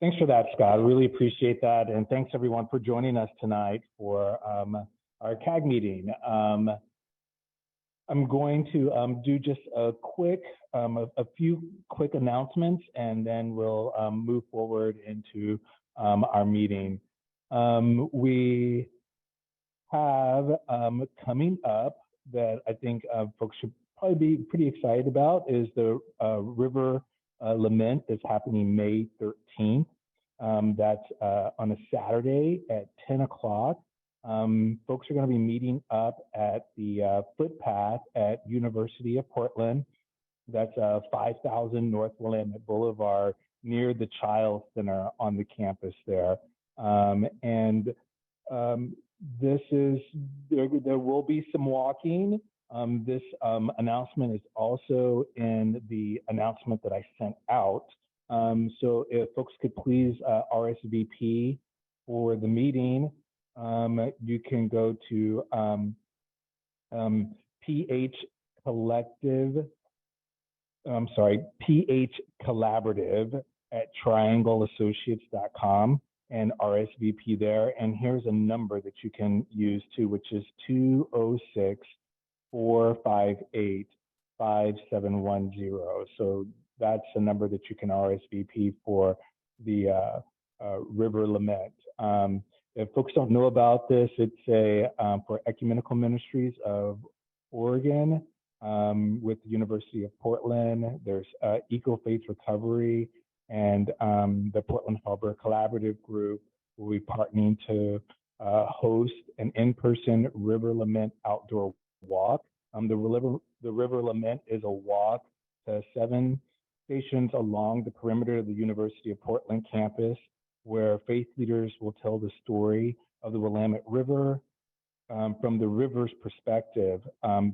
Thanks for that, Scott. I really appreciate that. And thanks everyone for joining us tonight for our CAG meeting. I'm going to do just a few quick announcements, and then we'll move forward into our meeting. We have coming up that I think folks should probably be pretty excited about is the River Lament is happening May 13th. That's on a Saturday at 10 o'clock. Folks are going to be meeting up at the footpath at University of Portland. That's 5000 North Willamette Boulevard near the Child Center on the campus there. There will be some walking. This announcement is also in the announcement that I sent out. So if folks could please RSVP for the meeting, you can go to PH Collaborative at triangleassociates.com and RSVP there. And here's a number that you can use too, which is 206-458-5710. So that's a number that you can RSVP for the River Lament. If folks don't know about this, it's for Ecumenical Ministries of Oregon with the University of Portland. There's Eco Faith Recovery and the Portland Harbor Collaborative Group will be partnering to host an in-person River Lament outdoor walk. The River Lament is a walk to 7 stations along the perimeter of the University of Portland campus, where faith leaders will tell the story of the Willamette River from the river's perspective.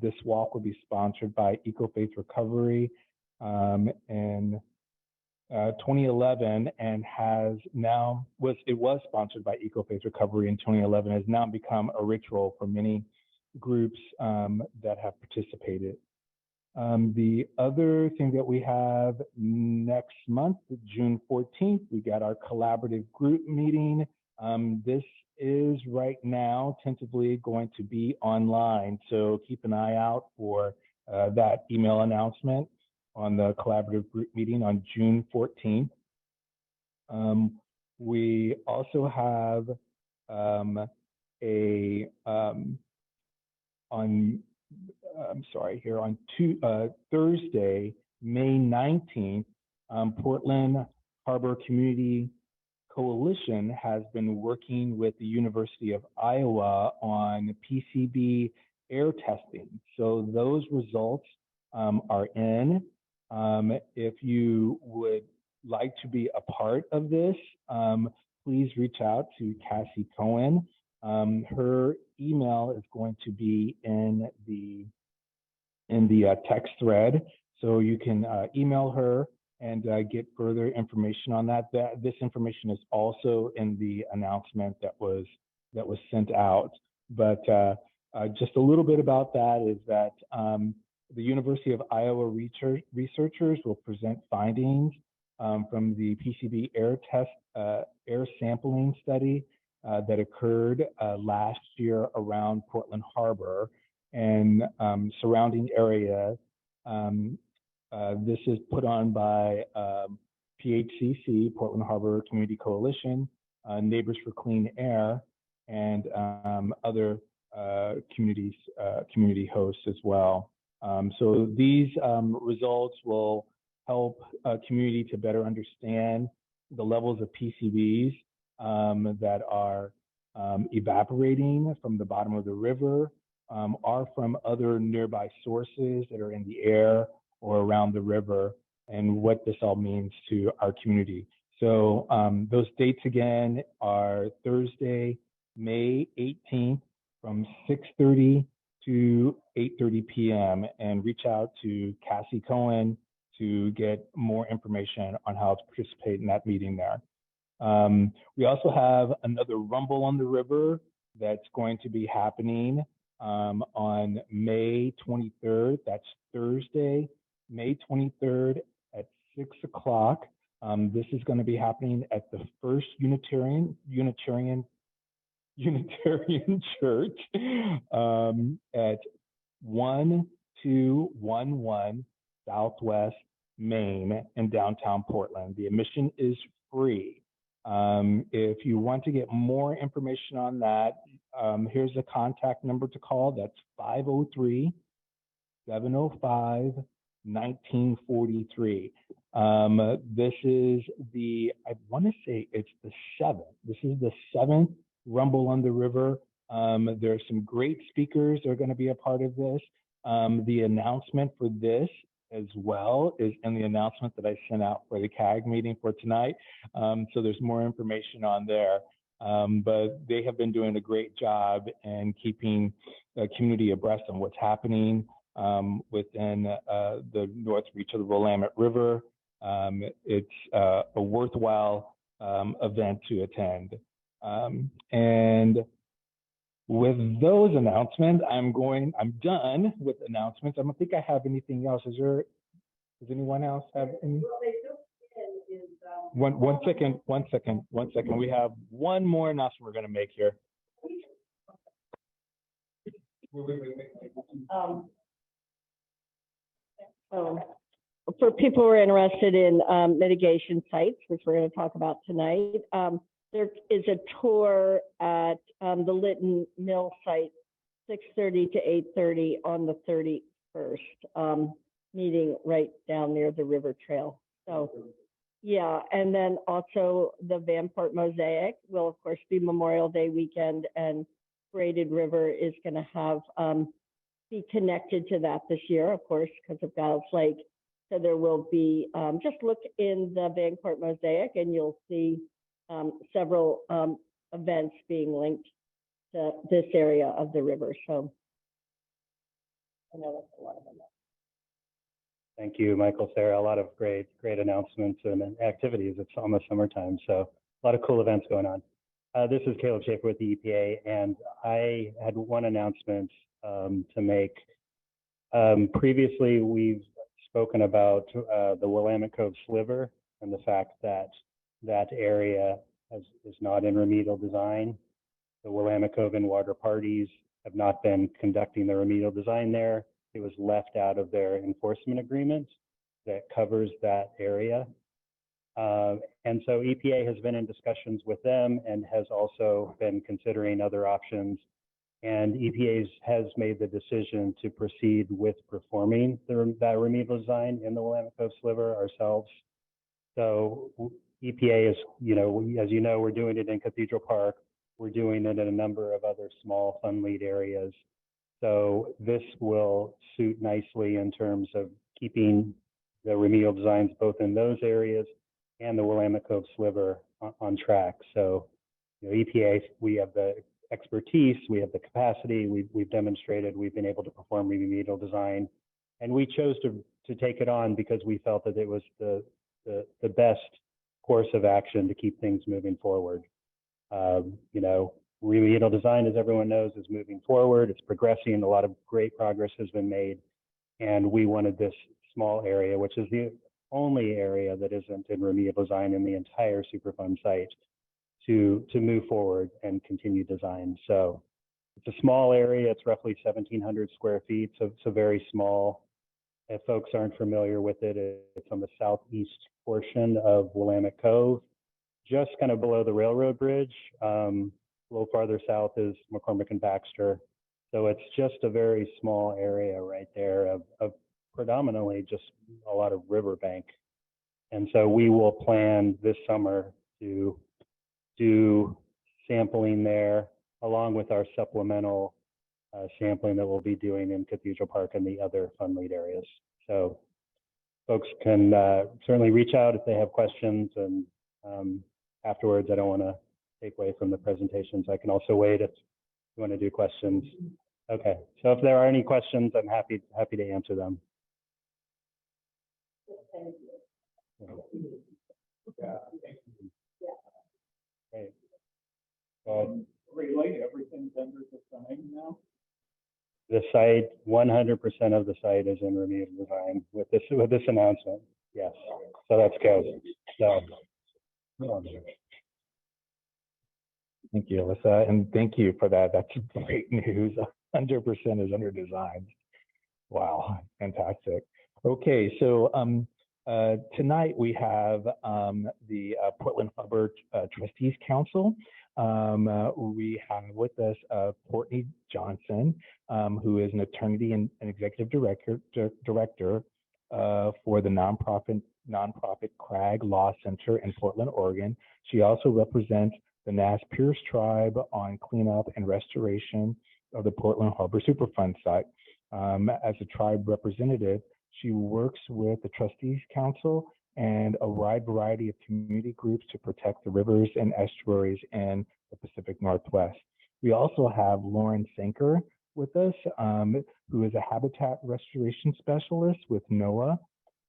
This walk will be sponsored by Eco Faith Recovery in 2011 and it was sponsored by Eco Faith Recovery in 2011, has now become a ritual for many groups that have participated. The other thing that we have next month, June 14th, we got our collaborative group meeting. This is right now tentatively going to be online, so keep an eye out for that email announcement on the collaborative group meeting on June 14th. We also have on Thursday, May 19th, Portland Harbor Community Coalition has been working with the University of Iowa on PCB air testing. So those results are in. If you would like to be a part of this, please reach out to Cassie Cohen. Her email is going to be in the text thread, so you can email her and get further information on that. This information is also in the announcement that was sent out. But just a little bit about that is that the University of Iowa researchers will present findings from the PCB air sampling study that occurred last year around Portland Harbor and surrounding area. This is put on by PHCC, Portland Harbor Community Coalition, Neighbors for Clean Air, and other community hosts as well. So these results will help community to better understand the levels of PCBs that are evaporating from the bottom of the river, are from other nearby sources that are in the air or around the river, and what this all means to our community. So those dates again are Thursday, May 18th from 6:30 to 8:30 p.m. and reach out to Cassie Cohen to get more information on how to participate in that meeting there. We also have another Rumble on the River that's going to be happening on May 23rd. That's Thursday, May 23rd at 6 o'clock. This is going to be happening at the First Unitarian Church at 1211 Southwest Main in downtown Portland. The admission is free. If you want to get more information on that, here's a contact number to call. That's 503-705-1943. This is I want to say it's the 7th. This is the 7th Rumble on the River. There's some great speakers that are going to be a part of this. The announcement for this as well is in the announcement that I sent out for the CAG meeting for tonight. So there's more information on there. But they have been doing a great job in keeping the community abreast on what's happening within the north reach of the Willamette River. It's a worthwhile event to attend. And with those announcements, I'm done with announcements. I don't think I have anything else. Does anyone else have any? One second. We have one more announcement we're going to make here. For people who are interested in mitigation sites, which we're going to talk about tonight, there is a tour at the Lytton Mill site, 6:30 to 8:30 on the 31st, meeting right down near the river trail. So, yeah, and then also the Vanport Mosaic will, of course, be Memorial Day weekend, and Braided River is going to have be connected to that this year, of course, because of Giles Lake. So there will be, just look in the Vanport Mosaic and you'll see several events being linked to this area of the river. So I know that's a lot of them. Thank you, Michael, Sarah. A lot of great announcements and activities. It's almost summertime, so a lot of cool events going on. This is Caleb Schaefer with the EPA, and I had one announcement to make. Previously, we've spoken about the Willamette Cove Sliver and the fact that that area is not in remedial design. The Willamette Cove and water parties have not been conducting the remedial design there. It was left out of their enforcement agreement that covers that area. And so EPA has been in discussions with them and has also been considering other options. And EPA has made the decision to proceed with performing that remedial design in the Willamette Cove Sliver ourselves. So EPA is, as you know, we're doing it in Cathedral Park. We're doing it in a number of other small fund lead areas. So this will suit nicely in terms of keeping the remedial designs both in those areas and the Willamette Cove Sliver on track. So, EPA, we have the expertise, we have the capacity, we've demonstrated we've been able to perform remedial design, and we chose to take it on because we felt that it was the best course of action to keep things moving forward. Remedial design, as everyone knows, is moving forward. It's progressing. A lot of great progress has been made. And we wanted this small area, which is the only area that isn't in remedial design in the entire Superfund site, to move forward and continue design. So it's a small area. It's roughly 1,700 square feet. So it's a very small. If folks aren't familiar with it, it's on the southeast portion of Willamette Cove, just kind of below the railroad bridge. A little farther south is McCormick and Baxter. So it's just a very small area right there of predominantly just a lot of riverbank. And so we will plan this summer to do sampling there along with our supplemental sampling that we'll be doing in Cathedral Park and the other fund lead areas. So folks can certainly reach out if they have questions, and afterwards, I don't want to take away from the presentations. I can also wait if you want to do questions. Okay, so if there are any questions, I'm happy to answer them. Yeah. Great. Really, everything's under design now? The site, 100% of the site is in remedial design with this announcement. Yes, so that's good. So, Thank you, Alyssa, and thank you for that. That's great news. 100% is under design. Wow, fantastic. Okay, so tonight we have the Portland Harbor Trustees Council. We have with us Courtney Johnson, who is an attorney and an executive director for the nonprofit Crag Law Center in Portland, Oregon. She also represents the Nez Perce Tribe on cleanup and restoration of the Portland Harbor Superfund site. As a tribe representative, she works with the Trustees Council and a wide variety of community groups to protect the rivers and estuaries in the Pacific Northwest. We also have Lauren Sanker with us, who is a habitat restoration specialist with NOAA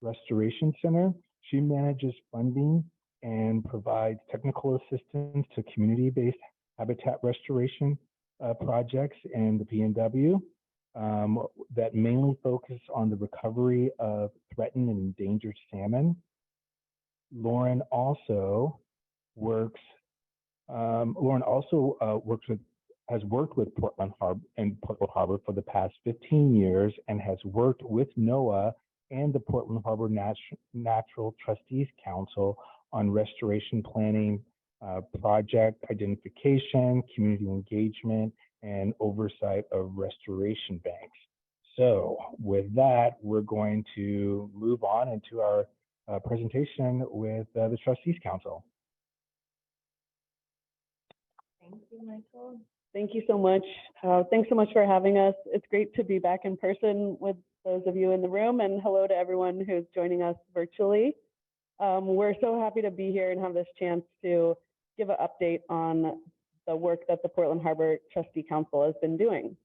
Restoration Center. She manages funding and provides technical assistance to community-based habitat restoration projects in the PNW that mainly focus on the recovery of threatened and endangered salmon. Lauren also works. Has worked with Portland Harbor for the past 15 years and has worked with NOAA and the Portland Harbor Natural Trustees Council on restoration planning, project identification, community engagement, and oversight of restoration banks. So with that, we're going to move on into our presentation with the Trustees Council. Thank you, Michael. Thank you so much. Thanks so much for having us. It's great to be back in person with those of you in the room, and hello to everyone who's joining us virtually. We're so happy to be here and have this chance to give an update on the work that the Portland Harbor Trustee Council has been doing.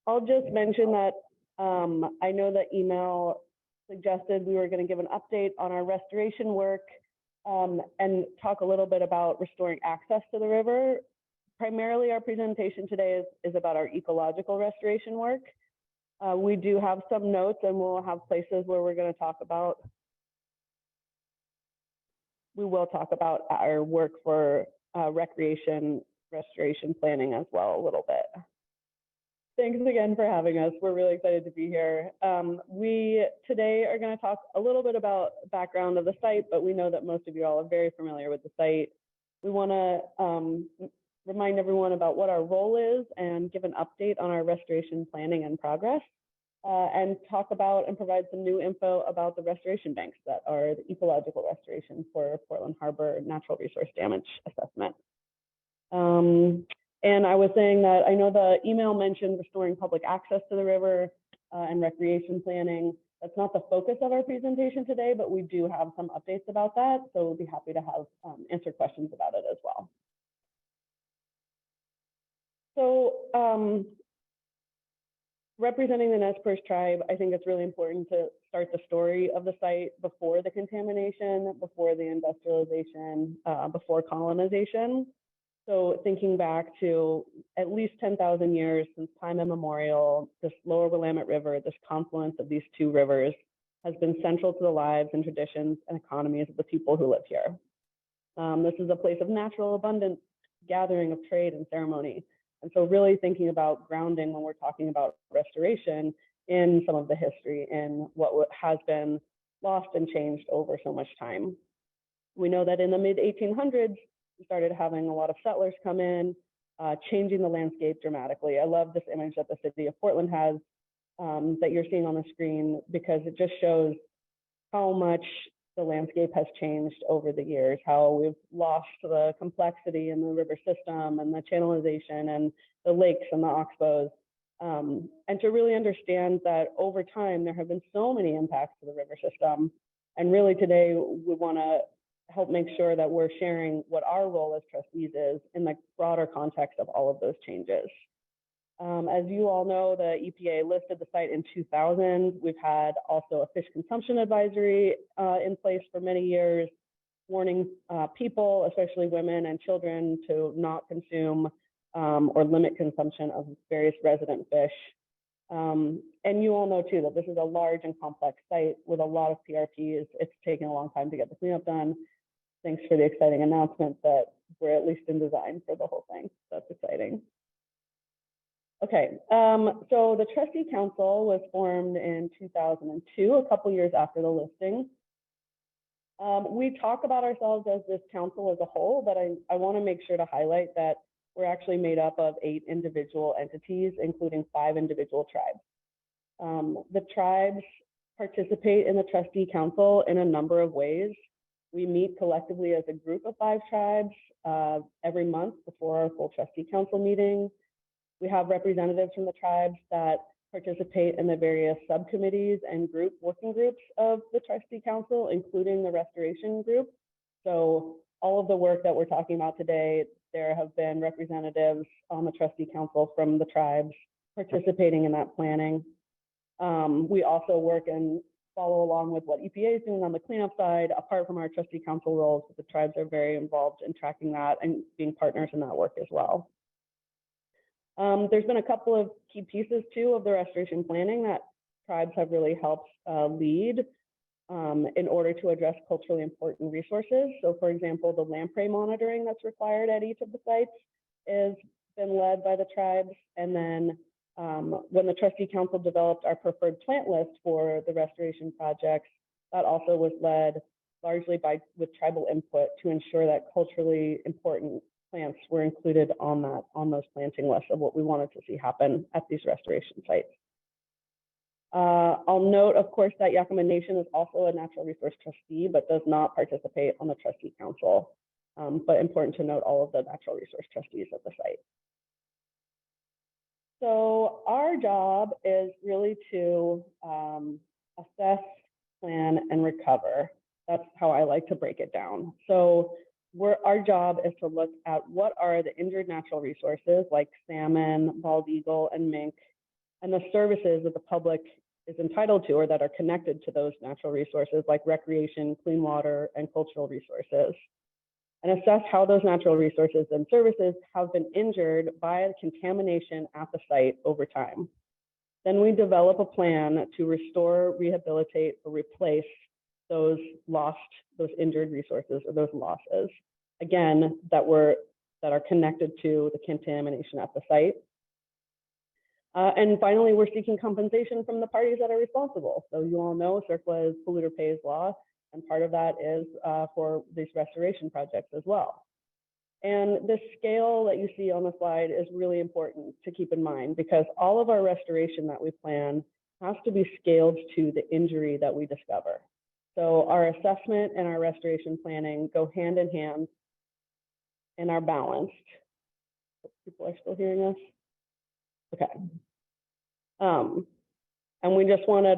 I'll just mention that I know that email suggested we were going to give an update on our restoration work and talk a little bit about restoring access to the river. Primarily, our presentation today is about our ecological restoration work. We do have some notes, and we'll have places where we're going to talk about. We will talk about our work for recreation restoration planning as well a little bit. Thanks again for having us. We're really excited to be here. We today are going to talk a little bit about background of the site, but we know that most of you all are very familiar with the site. We want to remind everyone about what our role is and give an update on our restoration planning and progress, and talk about and provide some new info about the restoration banks that are the ecological restoration for Portland Harbor natural resource damage assessment. And I was saying that I know the email mentioned restoring public access to the river and recreation planning. That's not the focus of our presentation today, but we do have some updates about that. So we'll be happy to have answer questions about it as well. So representing the Nez Perce tribe, I think it's really important to start the story of the site before the contamination, before the industrialization, before colonization. So thinking back to at least 10,000 years since time immemorial, this lower Willamette River, this confluence of these two rivers, has been central to the lives and traditions and economies of the people who live here. This is a place of natural abundance, gathering of trade and ceremony. And so really thinking about grounding when we're talking about restoration in some of the history in what has been lost and changed over so much time. We know that in the mid-1800s, we started having a lot of settlers come in, changing the landscape dramatically. I love this image that the city of Portland has that you're seeing on the screen, because it just shows how much the landscape has changed over the years, how we've lost the complexity in the river system and the channelization and the lakes and the oxbows. And to really understand that over time, there have been so many impacts to the river system. And really today, we want to help make sure that we're sharing what our role as trustees is in the broader context of all of those changes. As you all know, the EPA listed the site in 2000. We've had also a fish consumption advisory in place for many years, warning people, especially women and children, to not consume or limit consumption of various resident fish. And you all know too that this is a large and complex site with a lot of PRPs. It's taking a long time to get the cleanup done. Thanks for the exciting announcement that we're at least in design for the whole thing. That's exciting. Okay, so the trustee council was formed in 2002, a couple years after the listing. We talk about ourselves as this council as a whole, but I want to make sure to highlight that we're actually made up of 8 individual entities, including 5 individual tribes. The tribes participate in the trustee council in a number of ways. We meet collectively as a group of 5 tribes every month before our full trustee council meeting. We have representatives from the tribes that participate in the various subcommittees and working groups of the trustee council, including the restoration group. So all of the work that we're talking about today, there have been representatives on the trustee council from the tribes participating in that planning. We also work and follow along with what EPA is doing on the cleanup side, apart from our trustee council roles. The tribes are very involved in tracking that and being partners in that work as well. There's been a couple of key pieces too of the restoration planning that tribes have really helped lead in order to address culturally important resources. So for example, the lamprey monitoring that's required at each of the sites has been led by the tribes. And then when the trustee council developed our preferred plant list for the restoration projects, that also was led largely with tribal input to ensure that culturally important plants were included on those planting lists of what we wanted to see happen at these restoration sites. I'll note, of course, that Yakama Nation is also a natural resource trustee, but does not participate on the trustee council. But important to note all of the natural resource trustees at the site. So our job is really to assess, plan, and recover. That's how I like to break it down. So our job is to look at what are the injured natural resources like salmon, bald eagle, and mink, and the services that the public is entitled to or that are connected to those natural resources like recreation, clean water, and cultural resources, and assess how those natural resources and services have been injured by contamination at the site over time. Then we develop a plan to restore, rehabilitate, or replace those injured resources or those losses, again, that are connected to the contamination at the site. And finally, we're seeking compensation from the parties that are responsible. So you all know CERCLA is polluter pays law, and part of that is for these restoration projects as well. And the scale that you see on the slide is really important to keep in mind because all of our restoration that we plan has to be scaled to the injury that we discover. So our assessment and our restoration planning go hand in hand and are balanced. People are still hearing us? Okay. And we just wanted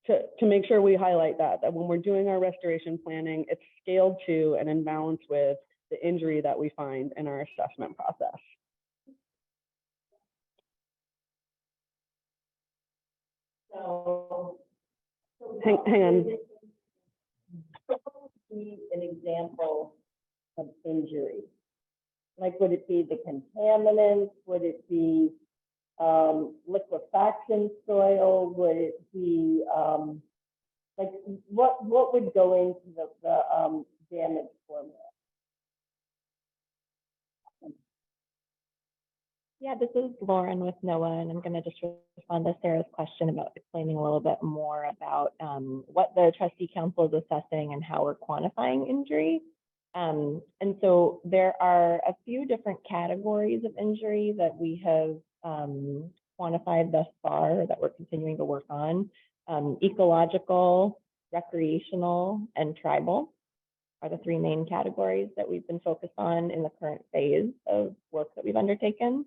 to make sure we highlight that when we're doing our restoration planning, it's scaled to and in balance with the injury that we find in our assessment process. So hang on. What would be an example of injury? Like, would it be the contaminants? Would it be liquefaction soil? Would it be like what would go into the damage formula? Yeah, this is Lauren with NOAA, and I'm going to just respond to Sarah's question about explaining a little bit more about what the trustee council is assessing and how we're quantifying injury. And so there are a few different categories of injury that we have quantified thus far that we're continuing to work on. Ecological, recreational, and tribal are the 3 main categories that we've been focused on in the current phase of work that we've undertaken.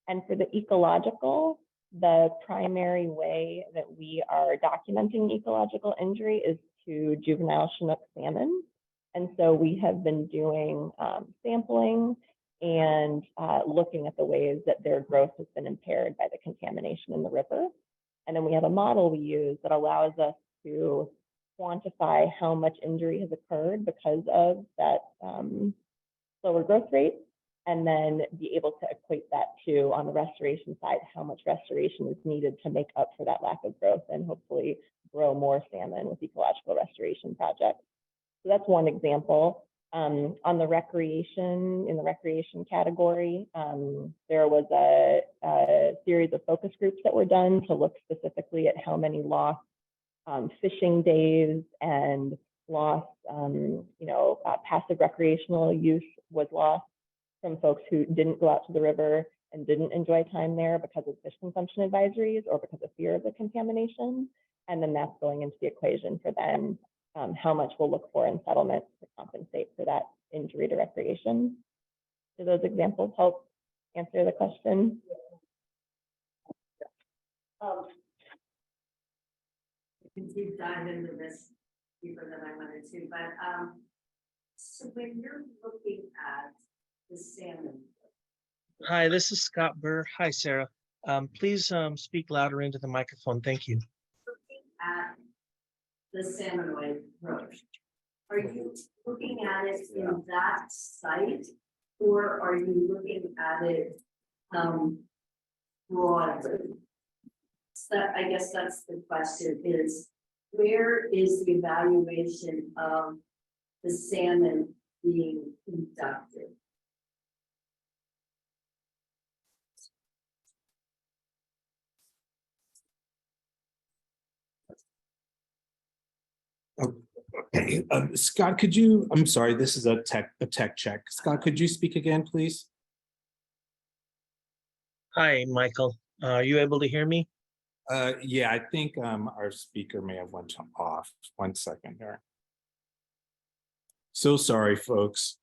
And for the ecological, the primary way that we are documenting ecological injury is to juvenile Chinook salmon. And so we have been doing sampling and looking at the ways that their growth has been impaired by the contamination in the river. And then we have a model we use that allows us to quantify how much injury has occurred because of that slower growth rate, and then be able to equate that to, on the restoration side, how much restoration is needed to make up for that lack of growth and hopefully grow more salmon with ecological restoration projects. So that's one example. On the recreation, in the recreation category, there was a series of focus groups that were done to look specifically at how many lost fishing days and lost, passive recreational use was lost from folks who didn't go out to the river and didn't enjoy time there because of fish consumption advisories or because of fear of the contamination. And then that's going into the equation for then how much we'll look for in settlement to compensate for that injury to recreation. Do those examples help answer the question? You can deep dive into this deeper than I wanted to, but so when you're looking at the salmon. Hi, this is Scott Burr. Hi, Sarah. Please speak louder into the microphone. Thank you. Looking at the salmonoid growth, are you looking at it in that site, or are you looking at it broadly? So I guess that's the question: is where is the evaluation of the salmon being conducted? Okay, Scott, could you, I'm sorry, this is a tech check. Scott, could you speak again, please? Hi, Michael. Are you able to hear me? Yeah, I think our speaker may have went off. 1 second here. So sorry, folks.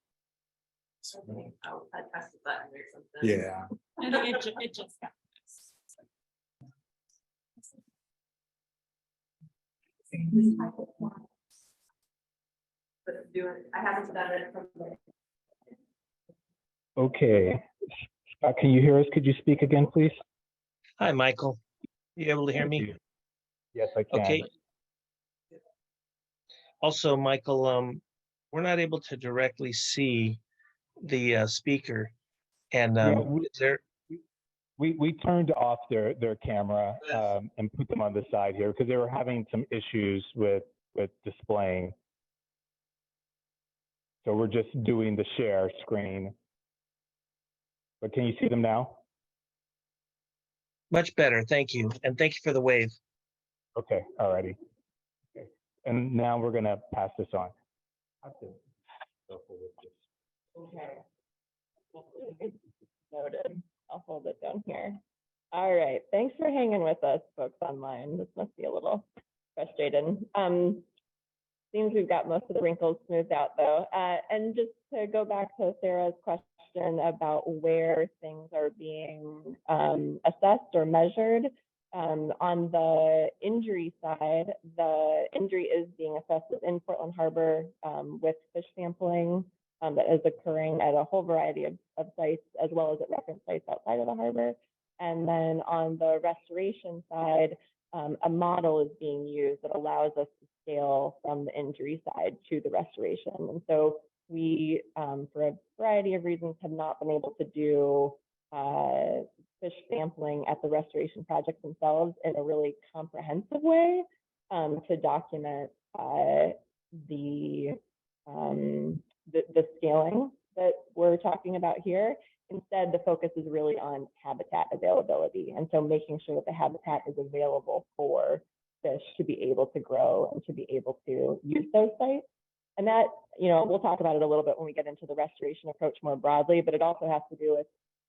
Oh, I pressed the button or something. Yeah. It just got but do it. I haven't done it from there. Okay. Scott, can you hear us? Could you speak again, please? Hi, Michael. You able to hear Thank me? you. Yes, I can. Okay. Also, Michael, we're not able to directly see the speaker, and Yeah, is there? we turned off their camera and put them on the side here because they were having some issues with displaying. So we're just doing the share screen. But can you see them now? Much better, thank you, and thank you for the wave. Okay, all righty. Okay. And now we're gonna pass this on. Okay. Noted. I'll hold it down here. All right. Thanks for hanging with us, folks online. This must be a little frustrating. Seems we've got most of the wrinkles smoothed out though. And just to go back to Sarah's question about where things are being assessed or measured, on the injury side, the injury is being assessed in Portland Harbor with fish sampling that is occurring at a whole variety of sites, as well as at reference sites outside of the harbor. And then on the restoration side, a model is being used that allows us to scale from the injury side to the restoration. And so we, for a variety of reasons, have not been able to do fish sampling at the restoration projects themselves in a really comprehensive way to document the scaling that we're talking about here. Instead, the focus is really on habitat availability. And so making sure that the habitat is available for fish to be able to grow and to be able to use those sites. And that, we'll talk about it a little bit when we get into the restoration approach more broadly, but it also has to do with,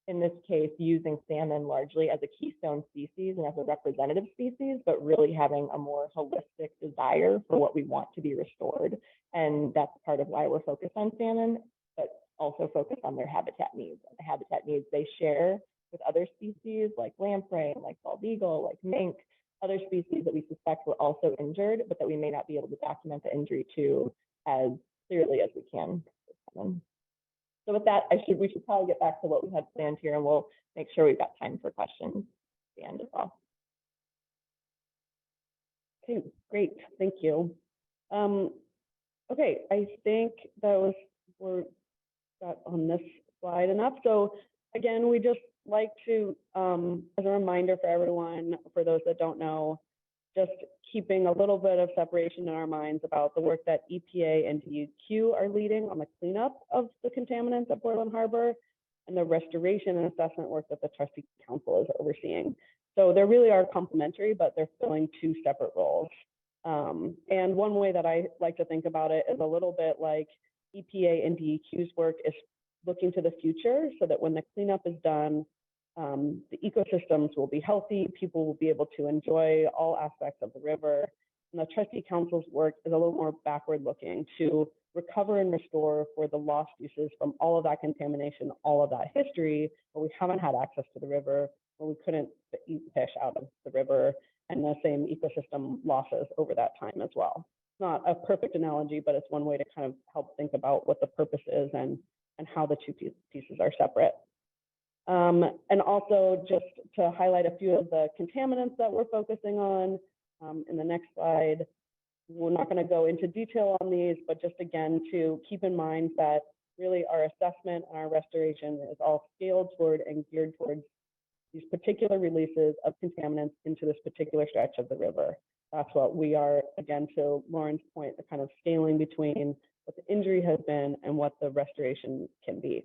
in this case, using salmon largely as a keystone species and as a representative species, but really having a more holistic desire for what we want to be restored. And that's part of why we're focused on salmon, but also focused on their habitat needs. And the habitat needs they share with other species like lamprey, like bald eagle, like mink, other species that we suspect were also injured, but that we may not be able to document the injury to as clearly as we can. So with that, we should probably get back to what we had planned here, and we'll make sure we've got time for questions at the end as well. Okay, great, thank you. Okay, I think we're got on this slide enough. So again, we just like to, as a reminder for everyone, for those that don't know, just keeping a little bit of separation in our minds about the work that EPA and DEQ are leading on the cleanup of the contaminants at Portland Harbor and the restoration and assessment work that the trustee council is overseeing. So they really are complementary, but they're filling two separate roles. And one way that I like to think about it is a little bit like EPA and DEQ's work is looking to the future so that when the cleanup is done, the ecosystems will be healthy, people will be able to enjoy all aspects of the river. And the trustee council's work is a little more backward looking to recover and restore for the lost uses from all of that contamination, all of that history, where we haven't had access to the river, where we couldn't eat fish out of the river, and the same ecosystem losses over that time as well. It's not a perfect analogy, but it's one way to kind of help think about what the purpose is and how the two pieces are separate. And also just to highlight a few of the contaminants that we're focusing on in the next slide. We're not going to go into detail on these, but just again to keep in mind that really our assessment and our restoration is all scaled toward and geared towards these particular releases of contaminants into this particular stretch of the river. That's what we are, again, to Lauren's point, the kind of scaling between what the injury has been and what the restoration can be.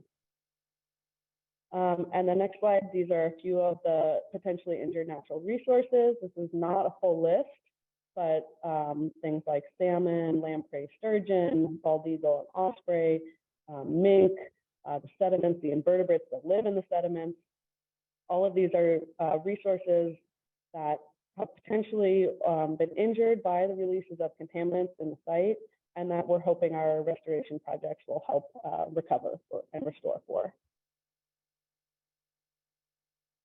And the next slide, these are a few of the potentially injured natural resources. This is not a full list, but things like salmon, lamprey, sturgeon, bald eagle, and osprey, mink, the sediments, the invertebrates that live in the sediments. All of these are resources that have potentially been injured by the releases of contaminants in the site, and that we're hoping our restoration projects will help recover and restore for.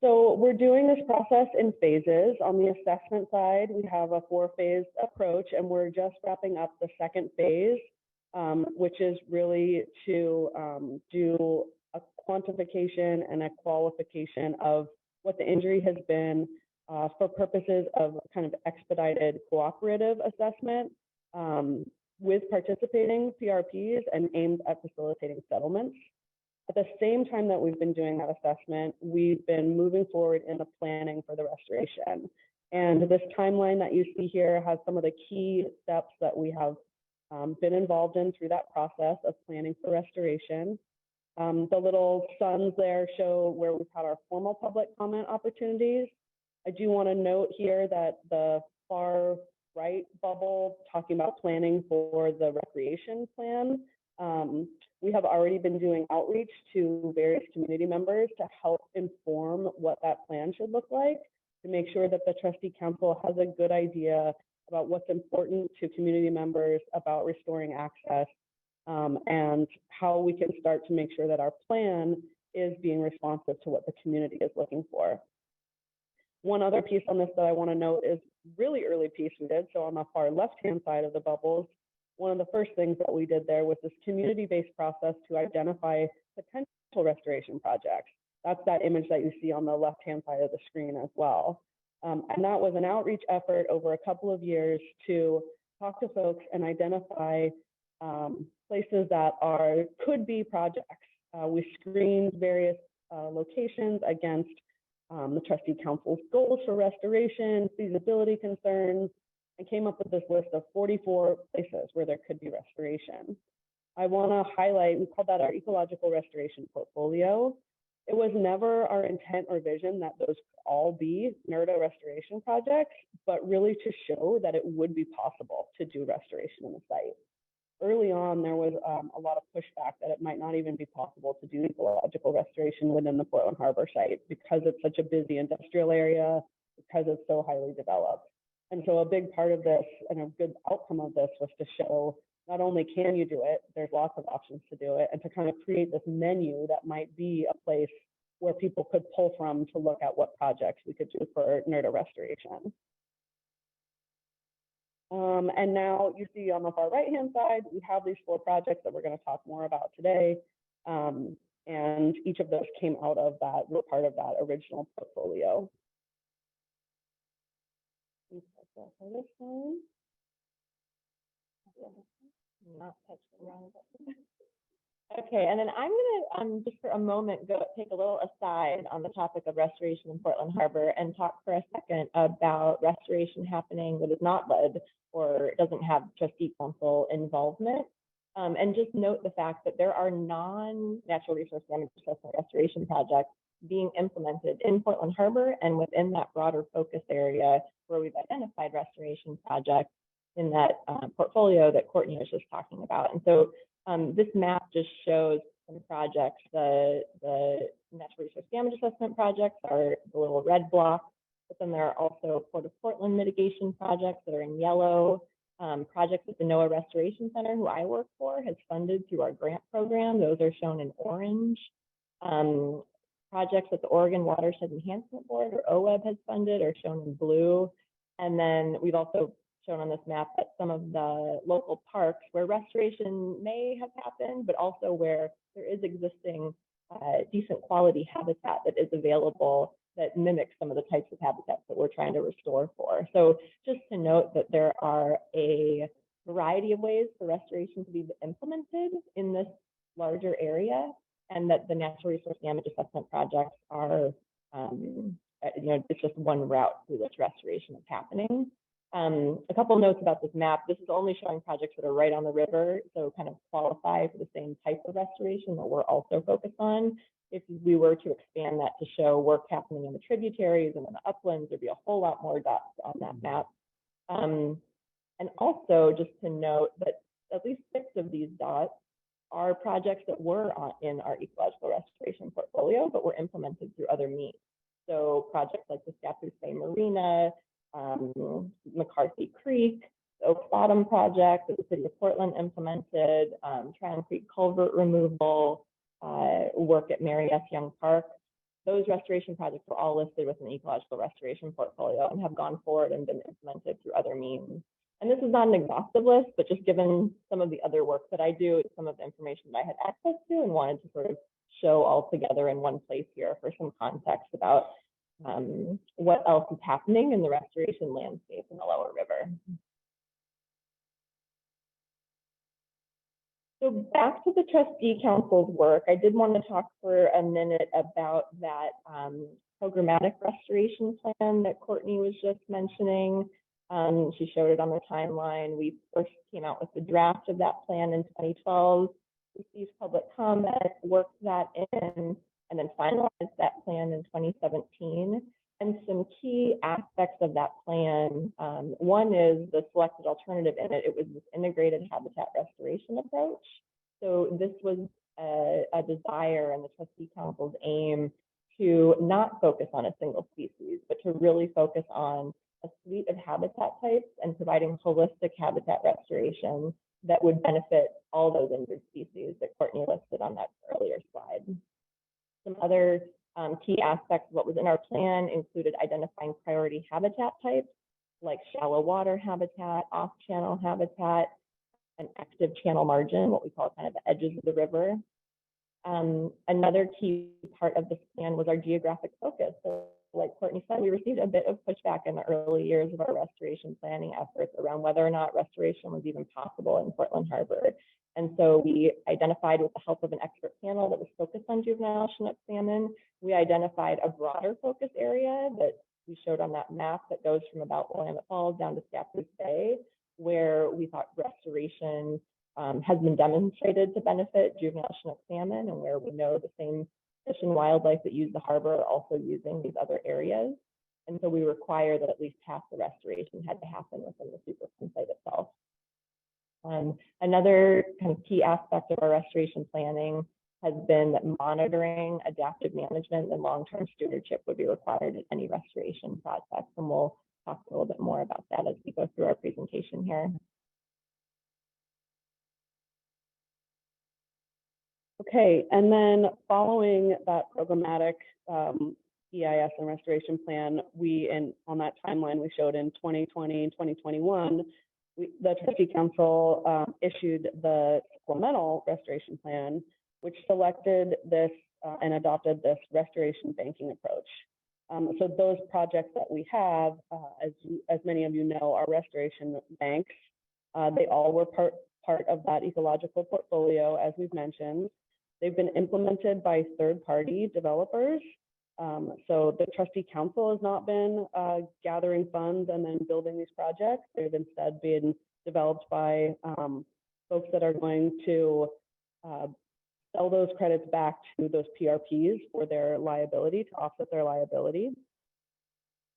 So we're doing this process in phases. On the assessment side, we have a 4-phase approach, and we're just wrapping up the second phase, which is really to do a quantification and a qualification of what the injury has been for purposes of kind of expedited cooperative assessment with participating PRPs and aimed at facilitating settlements. At the same time that we've been doing that assessment, we've been moving forward in the planning for the restoration. And this timeline that you see here has some of the key steps that we have been involved in through that process of planning for restoration. The little suns there show where we've had our formal public comment opportunities. I do want to note here that the far right bubble talking about planning for the recreation plan, we have already been doing outreach to various community members to help inform what that plan should look like, to make sure that the trustee council has a good idea about what's important to community members about restoring access, and how we can start to make sure that our plan is being responsive to what the community is looking for. One other piece on this that I want to note is really early piece we did. So on the far left-hand side of the bubbles, one of the first things that we did there was this community-based process to identify potential restoration projects. That's that image that you see on the left-hand side of the screen as well. And that was an outreach effort over a couple of years to talk to folks and identify places that could be projects. We screened various locations against the trustee council's goals for restoration, feasibility concerns, and came up with this list of 44 places where there could be restoration. I want to highlight, we call that our ecological restoration portfolio. It was never our intent or vision that those could all be NRDA restoration projects, but really to show that it would be possible to do restoration in the site. Early on, there was a lot of pushback that it might not even be possible to do ecological restoration within the Portland Harbor site because it's such a busy industrial area, because it's so highly developed. And so a big part of this and a good outcome of this was to show not only can you do it, there's lots of options to do it, and to kind of create this menu that might be a place where people could pull from to look at what projects we could do for NRDA restoration. And now you see on the far right-hand side, we have these 4 projects that we're going to talk more about today. And each of those came out of that, were part of that original portfolio. Not touch the wrong button. Okay, and then I'm gonna just for a moment go take a little aside on the topic of restoration in Portland Harbor and talk for a second about restoration happening that is not led or doesn't have trustee council involvement. And just note the fact that there are non-natural resource damage assessment restoration projects being implemented in Portland Harbor and within that broader focus area where we've identified restoration projects in that portfolio that Courtney was just talking about. And so this map just shows some projects. The natural resource damage assessment projects are the little red block, but then there are also Port of Portland mitigation projects that are in yellow. Projects that the NOAA Restoration Center, who I work for, has funded through our grant program. Those are shown in orange. Projects that the Oregon Watershed Enhancement Board, or OWEB, has funded are shown in blue. And then we've also shown on this map that some of the local parks where restoration may have happened, but also where there is existing decent quality habitat that is available that mimics some of the types of habitats that we're trying to restore for. So just to note that there are a variety of ways for restoration to be implemented in this larger area, and that the natural resource damage assessment projects are, it's just one route through this restoration that's happening. A couple notes about this map. This is only showing projects that are right on the river, so kind of qualify for the same type of restoration that we're also focused on. If we were to expand that to show work happening in the tributaries and in the uplands, there'd be a whole lot more dots on that map. And also just to note that at least 6 of these dots are projects that were in our ecological restoration portfolio, but were implemented through other means. So projects like the Scappoose Bay Marina, McCarthy Creek, the Oak Bottom project that the City of Portland implemented, Tran Creek culvert removal, work at Mary S. Young Park. Those restoration projects were all listed with an ecological restoration portfolio and have gone forward and been implemented through other means. And this is not an exhaustive list, but just given some of the other work that I do, it's some of the information that I had access to and wanted to sort of show all together in one place here for some context about what else is happening in the restoration landscape in the lower river. So back to the trustee council's work, I did want to talk for a minute about that programmatic restoration plan that Courtney was just mentioning. She showed it on the timeline. We first came out with the draft of that plan in 2012, received public comment, worked that in, and then finalized that plan in 2017. And some key aspects of that plan, one is the selected alternative in it. It was this integrated habitat restoration approach. So this was a desire and the trustee council's aim to not focus on a single species, but to really focus on a suite of habitat types and providing holistic habitat restoration that would benefit all those endangered species that Courtney listed on that earlier slide. Some other key aspects of what was in our plan included identifying priority habitat types like shallow water habitat, off-channel habitat, and active channel margin, what we call kind of the edges of the river. Another key part of this plan was our geographic focus. So like Courtney said, we received a bit of pushback in the early years of our restoration planning efforts around whether or not restoration was even possible in Portland Harbor. And so we identified, with the help of an expert panel that was focused on juvenile Chinook salmon, we identified a broader focus area that we showed on that map that goes from about Willamette Falls down to Scappoose Bay, where we thought restoration has been demonstrated to benefit juvenile Chinook salmon, and where we know the same fish and wildlife that use the harbor are also using these other areas. And so we require that at least half the restoration had to happen within the Superfund site itself. Another kind of key aspect of our restoration planning has been that monitoring, adaptive management, and long-term stewardship would be required at any restoration project. And we'll talk a little bit more about that as we go through our presentation here. Okay, and then following that programmatic EIS and restoration plan, on that timeline we showed in 2020 and 2021, the trustee council issued the supplemental restoration plan, which selected this and adopted this restoration banking approach. So those projects that we have, as many of you know, are restoration banks. They all were part of that ecological portfolio, as we've mentioned. They've been implemented by third-party developers. So the trustee council has not been gathering funds and then building these projects. They've instead been developed by folks that are going to sell those credits back to those PRPs for their liability, to offset their liability.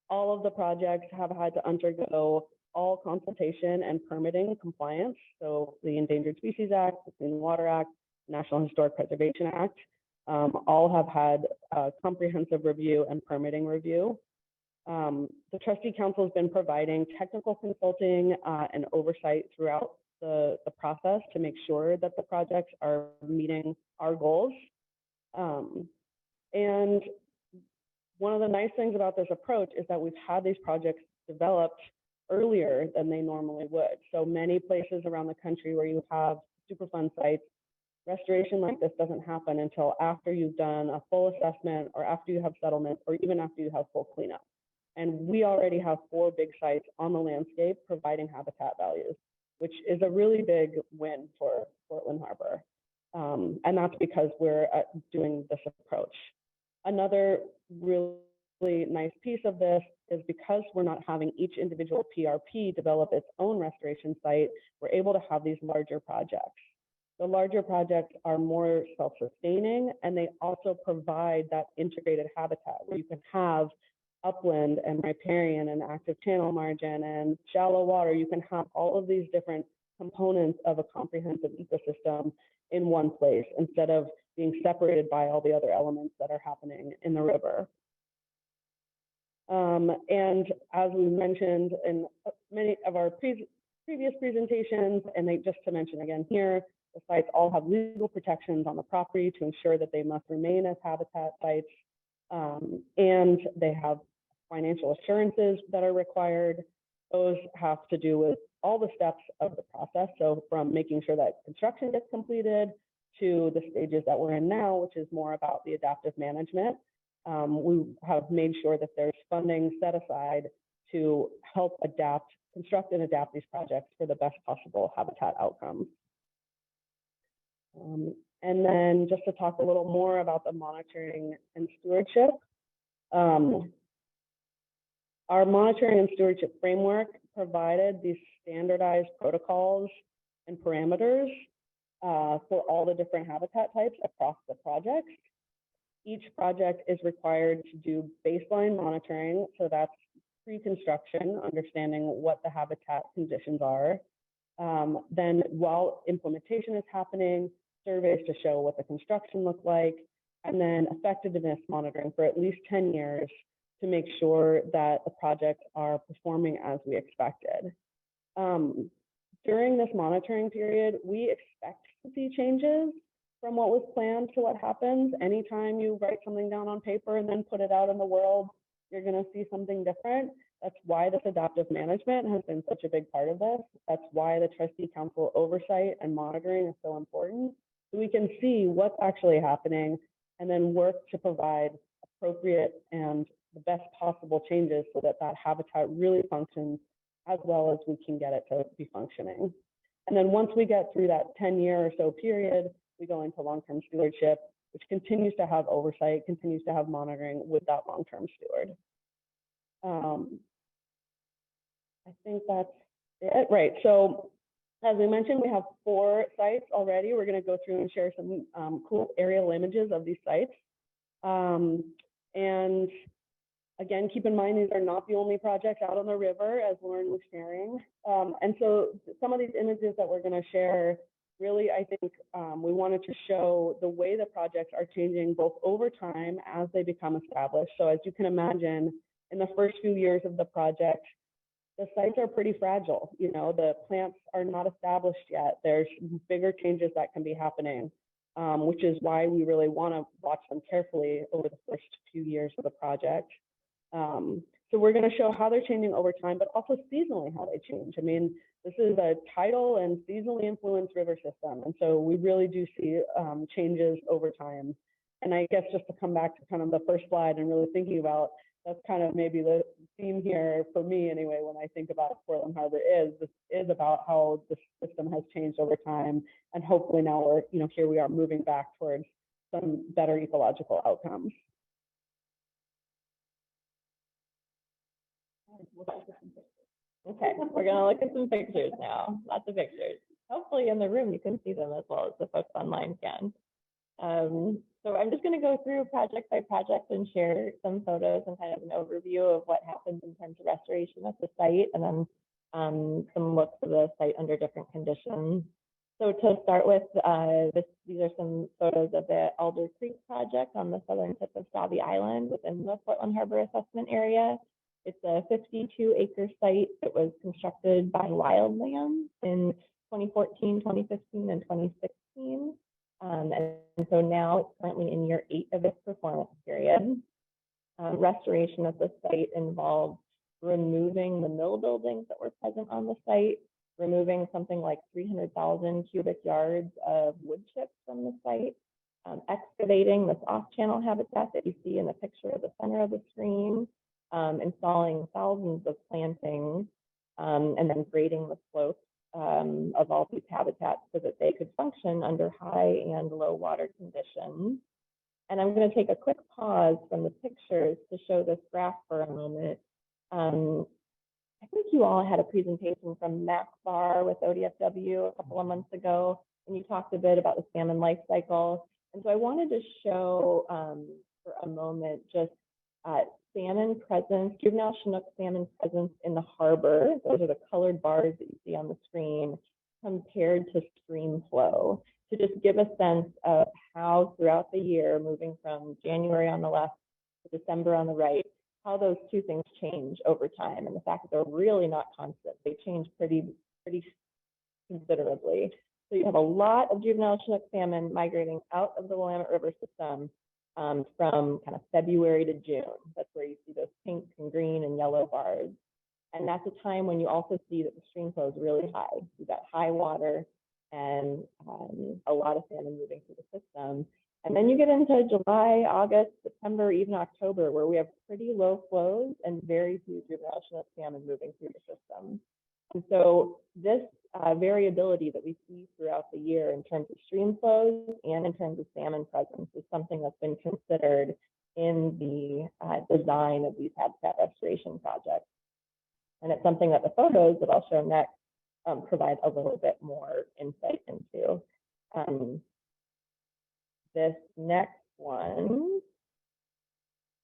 All of the projects have had to undergo all consultation and permitting compliance. So the Endangered Species Act, the Clean Water Act, National Historic Preservation Act, all have had a comprehensive review and permitting review. The trustee council has been providing technical consulting and oversight throughout the process to make sure that the projects are meeting our goals. And one of the nice things about this approach is that we've had these projects developed earlier than they normally would. So many places around the country where you have Superfund sites, restoration like this doesn't happen until after you've done a full assessment or after you have settlement or even after you have full cleanup. And we already have 4 big sites on the landscape providing habitat values, which is a really big win for Portland Harbor. And that's because we're doing this approach. Another really nice piece of this is because we're not having each individual PRP develop its own restoration site, we're able to have these larger projects. The larger projects are more self-sustaining, and they also provide that integrated habitat where you can have upland and riparian and active channel margin and shallow water. You can have all of these different components of a comprehensive ecosystem in one place instead of being separated by all the other elements that are happening in the river. And as we mentioned in many of our previous presentations, and just to mention again here, the sites all have legal protections on the property to ensure that they must remain as habitat sites, and they have financial assurances that are required. Those have to do with all the steps of the process. So from making sure that construction gets completed to the stages that we're in now, which is more about the adaptive management. We have made sure that there's funding set aside to help construct and adapt these projects for the best possible habitat outcomes. And then just to talk a little more about the monitoring and stewardship. Our monitoring and stewardship framework provided these standardized protocols and parameters for all the different habitat types across the projects. Each project is required to do baseline monitoring, so that's pre-construction, understanding what the habitat conditions are. Then while implementation is happening, surveys to show what the construction looked like, and then effectiveness monitoring for at least 10 years to make sure that the projects are performing as we expected. During this monitoring period, we expect to see changes from what was planned to what happens. Anytime you write something down on paper and then put it out in the world, you're going to see something different. That's why this adaptive management has been such a big part of this. That's why the trustee council oversight and monitoring is so important. So we can see what's actually happening and then work to provide appropriate and the best possible changes so that that habitat really functions as well as we can get it to be functioning. And then once we get through that 10-year or so period, we go into long-term stewardship, which continues to have oversight, continues to have monitoring with that long-term steward. I think that's it. Right. So as we mentioned, we have 4 sites already. We're going to go through and share some cool aerial images of these sites. And again, keep in mind, these are not the only projects out on the river, as Lauren was sharing. And so some of these images that we're going to share, really, I think we wanted to show the way the projects are changing both over time as they become established. So as you can imagine, in the first few years of the project, the sites are pretty fragile. You know, the plants are not established yet. There's bigger changes that can be happening, which is why we really want to watch them carefully over the first few years of the project. So we're going to show how they're changing over time, but also seasonally how they change. I mean, this is a tidal and seasonally influenced river system. And so we really do see changes over time. And I guess just to come back to kind of the first slide and really thinking about, that's kind of maybe the theme here, for me anyway, when I think about Portland Harbor, is this is about how the system has changed over time, and hopefully now we're, here we are moving back towards some better ecological outcomes. Okay, we're gonna look at some pictures now, lots of pictures. Hopefully in the room you can see them as well as the folks online can. So I'm just gonna go through project by project and share some photos and kind of an overview of what happens in terms of restoration of the site, and then some looks of the site under different conditions. So to start with, these are some photos of the Alder Creek project on the southern tip of Sauvie Island within the Portland Harbor Assessment Area. It's a 52-acre site that was constructed by Wildlands in 2014, 2015, and 2016. And so now it's currently in year 8 of its performance period. Restoration of the site involved removing the mill buildings that were present on the site, removing something like 300,000 cubic yards of wood chips from the site, excavating this off-channel habitat that you see in the picture at the center of the screen, installing thousands of plantings, and then grading the slopes of all these habitats so that they could function under high and low water conditions. And I'm going to take a quick pause from the pictures to show this graph for a moment. I think you all had a presentation from Max Barr with ODFW a couple of months ago, and you talked a bit about the salmon life cycle. And so I wanted to show for a moment just salmon presence, juvenile Chinook salmon presence in the harbor. Those are the colored bars that you see on the screen compared to stream flow, to just give a sense of how throughout the year, moving from January on the left to December on the right, how those two things change over time, and the fact that they're really not constant. They change pretty considerably. So you have a lot of juvenile Chinook salmon migrating out of the Willamette River system from kind of February to June. That's where you see those pink and green and yellow bars. And that's a time when you also see that the stream flow is really high. You've got high water and a lot of salmon moving through the system. And then you get into July, August, September, even October, where we have pretty low flows and very few juvenile Chinook salmon moving through the system. And so this variability that we see throughout the year in terms of stream flows and in terms of salmon presence is something that's been considered in the design of these habitat restoration projects. And it's something that the photos that I'll show next provide a little bit more insight into. This next one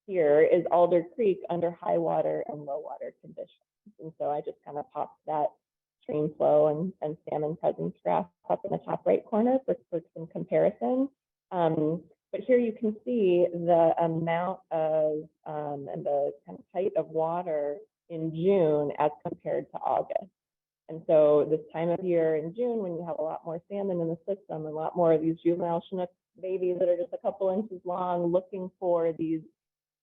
here is Alder Creek under high water and low water conditions. And so I just kind of popped that stream flow and salmon presence graph up in the top right corner for some comparison. But here you can see the amount of and the kind of height of water in June as compared to August. And so this time of year in June, when you have a lot more salmon in the system, a lot more of these juvenile Chinook babies that are just a couple inches long, looking for these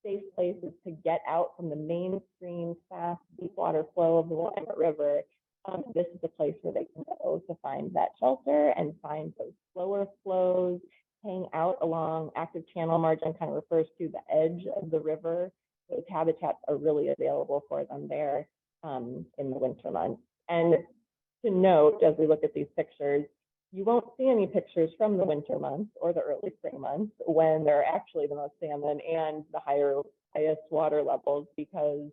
safe places to get out from the mainstream fast deep water flow of the Willamette River, this is a place where they can go to find that shelter and find those slower flows, hang out along active channel margin, kind of refers to the edge of the river. Those habitats are really available for them there in the winter months. And to note, as we look at these pictures, you won't see any pictures from the winter months or the early spring months when there are actually the most salmon and the highest water levels, because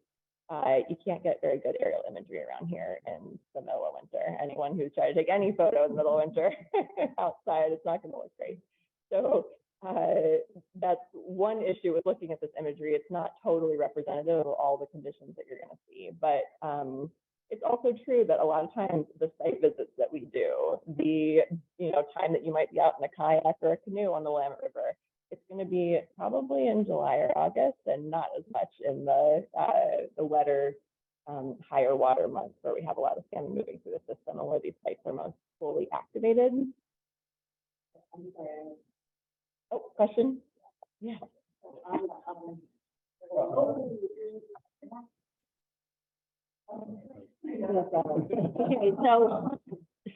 you can't get very good aerial imagery around here in the middle of winter. Anyone who's trying to take any photo in the middle of winter outside, it's not going to look great. So that's one issue with looking at this imagery. It's not totally representative of all the conditions that you're going to see, but it's also true that a lot of times the site visits that we do, the time that you might be out in a kayak or a canoe on the Willamette River, it's going to be probably in July or August, and not as much in the wetter, higher water months where we have a lot of salmon moving through the system and where these sites are most fully activated. I'm sorry. Oh, question? Yeah. Okay,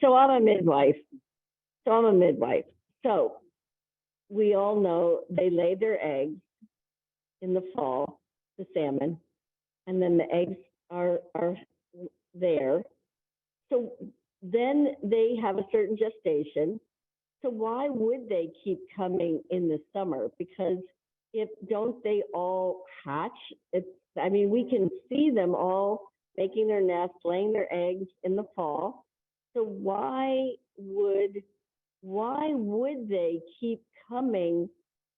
so I'm a midwife. So we all know they lay their eggs in the fall, the salmon, and then the eggs are there. So then they have a certain gestation. So why would they keep coming in the summer? Because don't they all hatch? I mean, we can see them all making their nests, laying their eggs in the fall. So why would they keep coming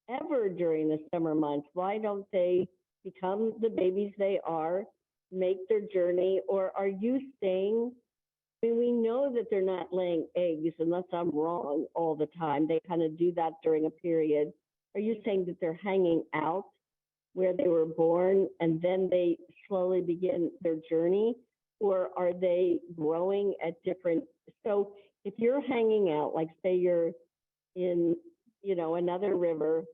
ever during the summer months? Why don't they become the babies they are, make their journey? Or are you saying, I mean, we know that they're not laying eggs, unless I'm wrong, all the time. They kind of do that during a period. Are you saying that they're hanging out where they were born and then they slowly begin their journey? Or are they growing at different? So if you're hanging out, like say you're in, another river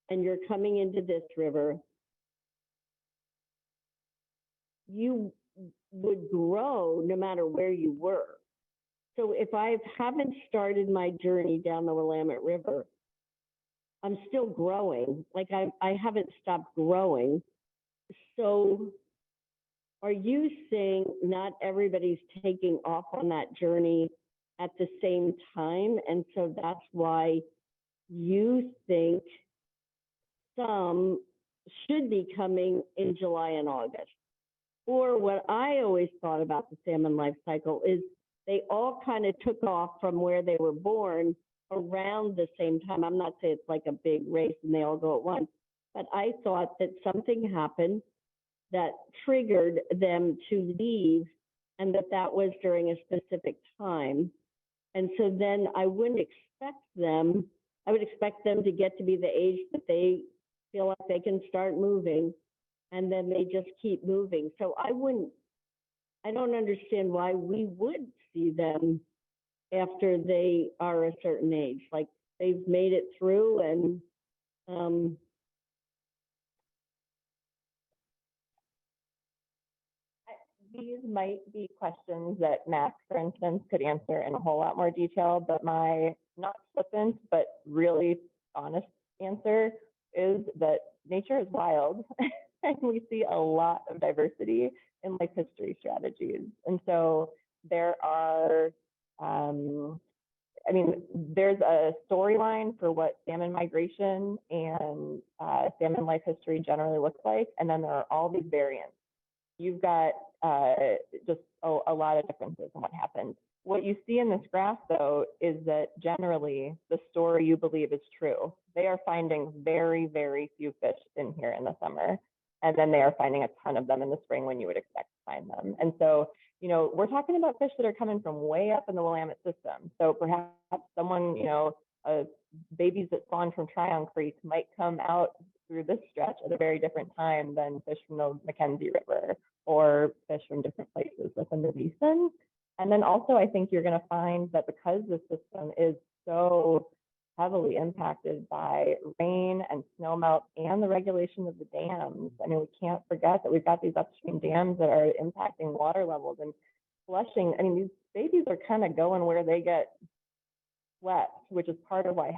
and you're coming into this river, you would grow no matter where you were. So if I haven't started my journey down the Willamette River, I'm still growing. Like I haven't stopped growing. So are you saying not everybody's taking off on that journey at the same time? And so that's why you think some should be coming in July and August? Or what I always thought about the salmon life cycle is they all kind of took off from where they were born around the same time. I'm not saying it's like a big race and they all go at once, but I thought that something happened that triggered them to leave and that was during a specific time. And so then I would expect them to get to be the age that they feel like they can start moving, and then they just keep moving. So I don't understand why we would see them after they are a certain age, like they've made it through and These might be questions that Max, for instance, could answer in a whole lot more detail, but my not flippant, but really honest answer is that nature is wild and we see a lot of diversity in life history strategies. And so there are, there's a storyline for what salmon migration and salmon life history generally looks like. And then there are all these variants. You've got just a lot of differences in what happens. What you see in this graph, though, is that generally the story you believe is true. They are finding very, very few fish in here in the summer, and then they are finding a ton of them in the spring when you would expect to find them. And so, we're talking about fish that are coming from way up in the Willamette system. So perhaps someone, babies that spawn from Tryon Creek might come out through this stretch at a very different time than fish from the Mackenzie River or fish from different places within the basin. And then also, I think you're going to find that because the system is so heavily impacted by rain and snowmelt and the regulation of the dams, I mean, we can't forget that we've got these upstream dams that are impacting water levels and flushing. I mean, these babies are kind of going where they get swept, which is part of why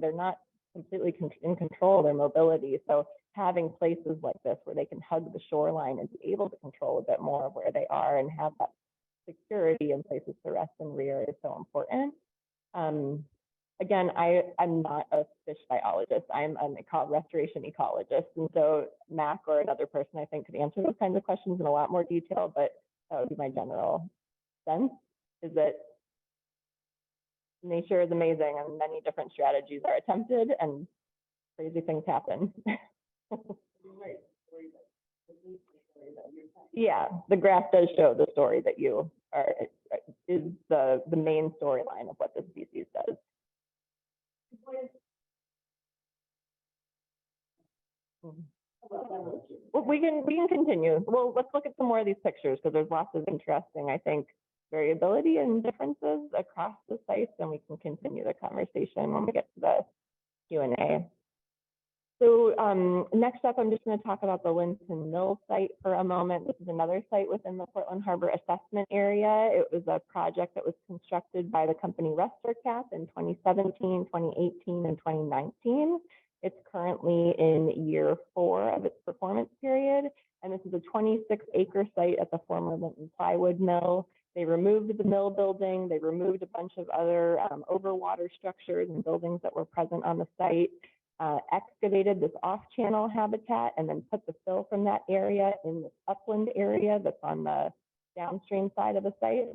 they're not completely in control of their mobility. So having places like this where they can hug the shoreline and be able to control a bit more of where they are and have that security in places to rest and rear is so important. Again, I'm not a fish biologist. I'm an restoration ecologist. And so Mac or another person, I think, could answer those kinds of questions in a lot more detail, but that would be my general sense, is that nature is amazing and many different strategies are attempted and crazy things happen. Yeah, the graph does show the story that you are, is the main storyline of what this species does. Well, we can continue. Well, let's look at some more of these pictures because there's lots of interesting, I think, variability and differences across the sites, and we can continue the conversation when we get to the Q&A. So next up, I'm just going to talk about the Linton Mill site for a moment. This is another site within the Portland Harbor Assessment Area. It was a project that was constructed by the company Restorcap in 2017, 2018, and 2019. It's currently in year 4 of its performance period, And this is a 26-acre site at the former Linton Plywood Mill. They removed the mill building. They removed a bunch of other overwater structures and buildings that were present on the site, excavated this off-channel habitat, and then put the fill from that area in this upland area that's on the downstream side of the site.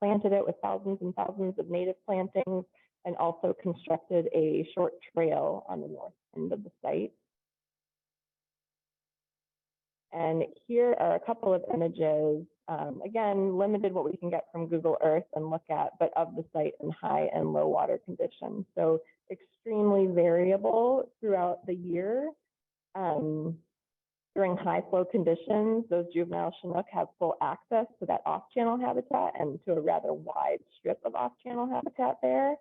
Planted it with thousands and thousands of native plantings, and also constructed a short trail on the north end of the site. And here are a couple of images, again, limited what we can get from Google Earth and look at, but of the site in high and low water conditions. So extremely variable throughout the year. During high flow conditions, those juvenile Chinook have full access to that off-channel habitat and to a rather wide strip of off-channel habitat there.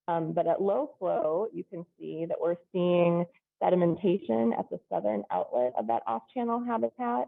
But at low flow, you can see that we're seeing sedimentation at the southern outlet of that off-channel habitat.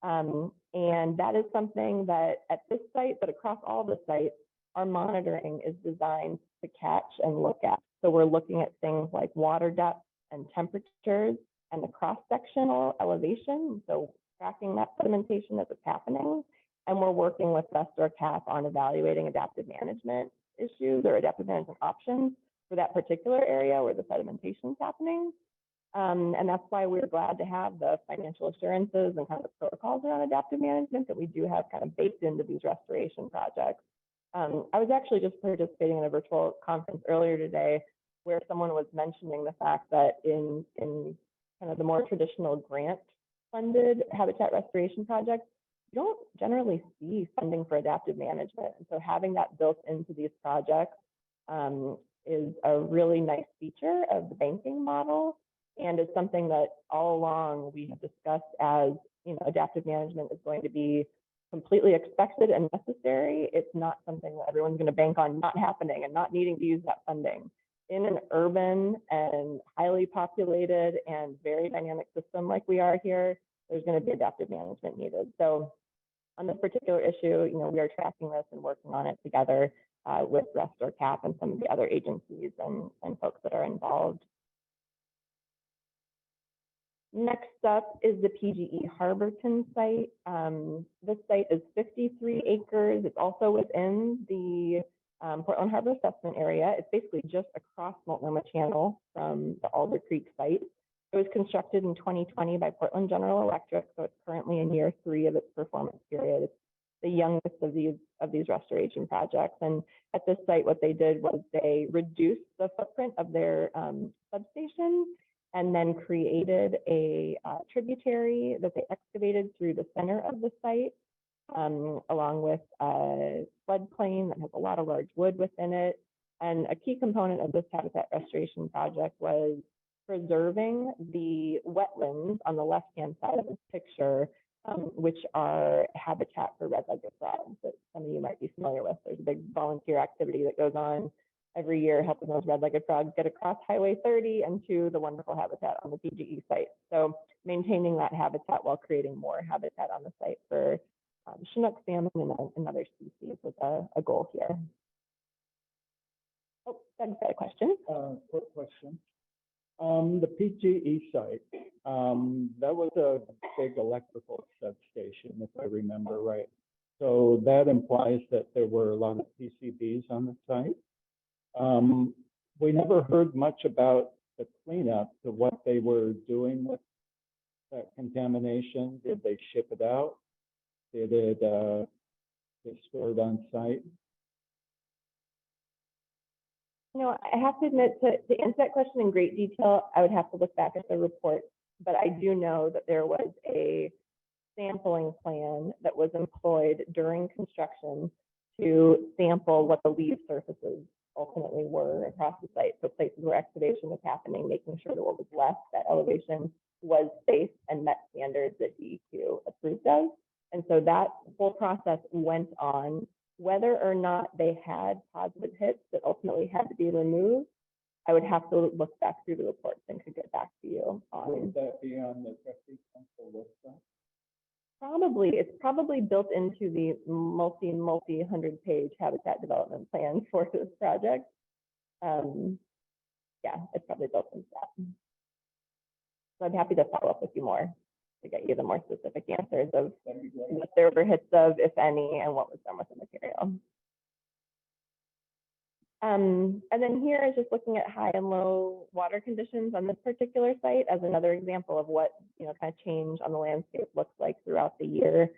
And that is something that at this site, but across all the sites, our monitoring is designed to catch and look at. So we're looking at things like water depth and temperatures and the cross-sectional elevation. So tracking that sedimentation as it's happening. And we're working with Vestor CAP on evaluating adaptive management issues or adaptive management options for that particular area where the sedimentation is happening. And that's why we're glad to have the financial assurances and kind of the protocols around adaptive management that we do have kind of baked into these restoration projects. I was actually just participating in a virtual conference earlier today where someone was mentioning the fact that in kind of the more traditional grant funded habitat restoration projects, you don't generally see funding for adaptive management. And so having that built into these projects is a really nice feature of the banking model. And it's something that all along we have discussed as, adaptive management is going to be completely expected and necessary. It's not something that everyone's going to bank on not happening and not needing to use that funding. In an urban and highly populated and very dynamic system like we are here, there's going to be adaptive management needed. So on this particular issue, we are tracking this and working on it together with Vestor CAP and some of the other agencies and folks that are involved. Next up is the PGE Harborton site. This site is 53 acres. It's also within the Portland Harbor Assessment Area. It's basically just across Multnomah Channel from the Alder Creek site. It was constructed in 2020 by Portland General Electric, so it's currently in year 3 of its performance period. It's the youngest of these restoration projects. And at this site, what they did was they reduced the footprint of their substation and then created a tributary that they excavated through the center of the site, along with a floodplain that has a lot of large wood within it. And a key component of this habitat restoration project was preserving the wetlands on the left-hand side of this picture, which are habitat for red-legged frogs that some of you might be familiar with. There's a big volunteer activity that goes on every year helping those red-legged frogs get across Highway 30 and to the wonderful habitat on the PGE site. So maintaining that habitat while creating more habitat on the site for Chinook salmon and other species was a goal here. Oh, Doug's got a question. Quick question. The PGE site, that was a big electrical substation, if I remember right. So that implies that there were a lot of PCBs on the site. We never heard much about the cleanup, to what they were doing with that contamination. Did they ship it out? Did it get stored on site? I have to admit, to answer that question in great detail, I would have to look back at the report, but I do know that there was a sampling plan that was employed during construction to sample what the leaf surfaces ultimately were across the site. So places where excavation was happening, making sure that what was left, that elevation, was safe and met standards that DEQ approved of. And so that whole process went on. Whether or not they had positive hits that ultimately had to be removed, I would have to look back through the reports and could get back to you on. Would that be on the trustee council website? Probably, it's probably built into the multi-100-page habitat development plan for this project. Yeah, it's probably built into that. So I'm happy to follow up with you more. to get you the more specific answers of what there were hits of, if any, and what was done with the material. And then here is just looking at high and low water conditions on this particular site as another example of what, kind of change on the landscape looks like throughout the year.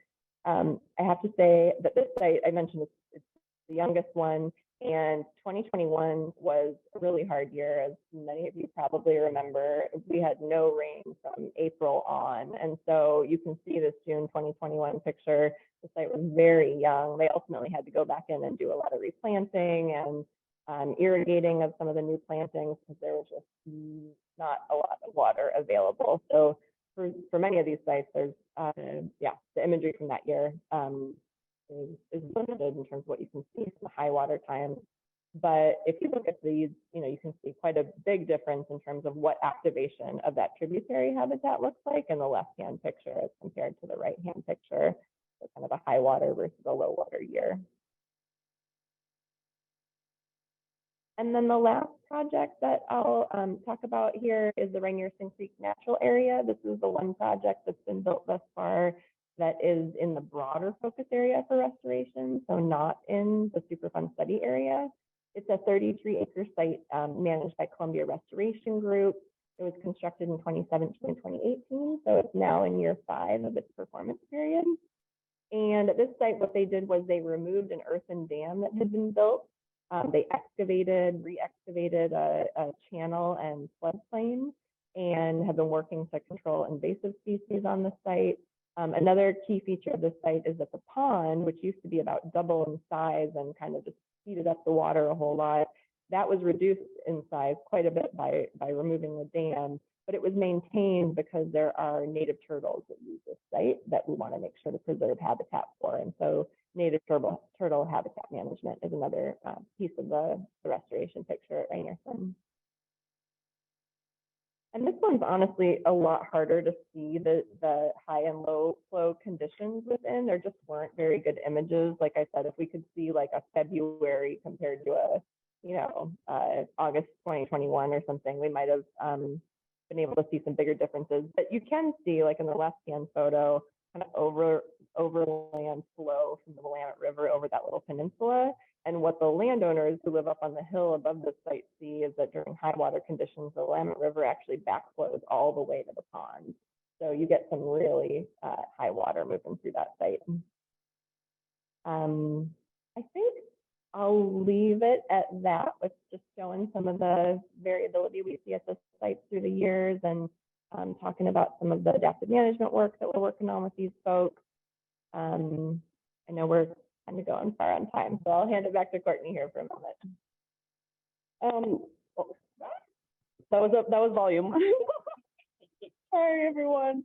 I have to say that this site, I mentioned it's the youngest one, and 2021 was a really hard year. As many of you probably remember, we had no rain from April on. And so you can see this June 2021 picture. The site was very young. They ultimately had to go back in and do a lot of replanting and irrigating of some of the new plantings because there was just not a lot of water available. So for many of these sites, there's, the imagery from that year is limited in terms of what you can see from the high water times. But if you look at these, you can see quite a big difference in terms of what activation of that tributary habitat looks like in the left-hand picture as compared to the right-hand picture. So kind of a high water versus a low water year. And then the last project that I'll talk about here is the Rainier-Sink Creek Natural Area. This is the one project that's been built thus far that is in the broader focus area for restoration, so not in the Superfund study area. It's a 33-acre site managed by Columbia Restoration Group. It was constructed in 2017 and 2018, so it's now in year 5 of its performance period. And at this site, what they did was they removed an earthen dam that had been built. They re-excavated a channel and floodplain and have been working to control invasive species on the site. Another key feature of the site is that the pond, which used to be about double in size and kind of just heated up the water a whole lot, that was reduced in size quite a bit by removing the dam, but it was maintained because there are native turtles that use this site that we want to make sure to preserve habitat for. And so native turtle habitat management is another piece of the restoration picture at Rainier-Sink. And this one's honestly a lot harder to see the high and low flow conditions within. There just weren't very good images. Like I said, if we could see like a February compared to August 2021 or something, we might have been able to see some bigger differences. But you can see, like in the left-hand photo, kind of overland flow from the Willamette River over that little peninsula. And what the landowners who live up on the hill above the site see is that during high water conditions, the Willamette River actually backflows all the way to the pond. So you get some really high water moving through that site. I think I'll leave it at that with just showing some of the variability we see at the site through the years and talking about some of the adaptive management work that we're working on with these folks. I know we're kind of going far on time, so I'll hand it back to Courtney here for a moment. That was volume. Sorry, everyone.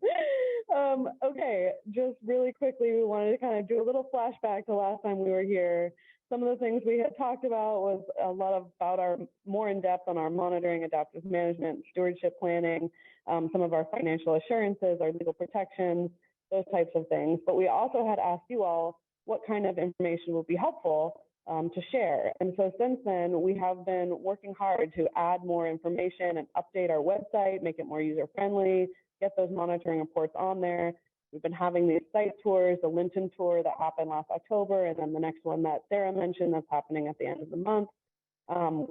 Okay, just really quickly, we wanted to kind of do a little flashback to last time we were here. Some of the things we had talked about was a lot about our more in depth on our monitoring, adaptive management, stewardship planning, some of our financial assurances, our legal protections, those types of things. But we also had asked you all what kind of information would be helpful to share. And so since then, we have been working hard to add more information and update our website, make it more user-friendly, get those monitoring reports on there. We've been having these site tours, the Linton tour that happened last October, and then the next one that Sarah mentioned that's happening at the end of the month.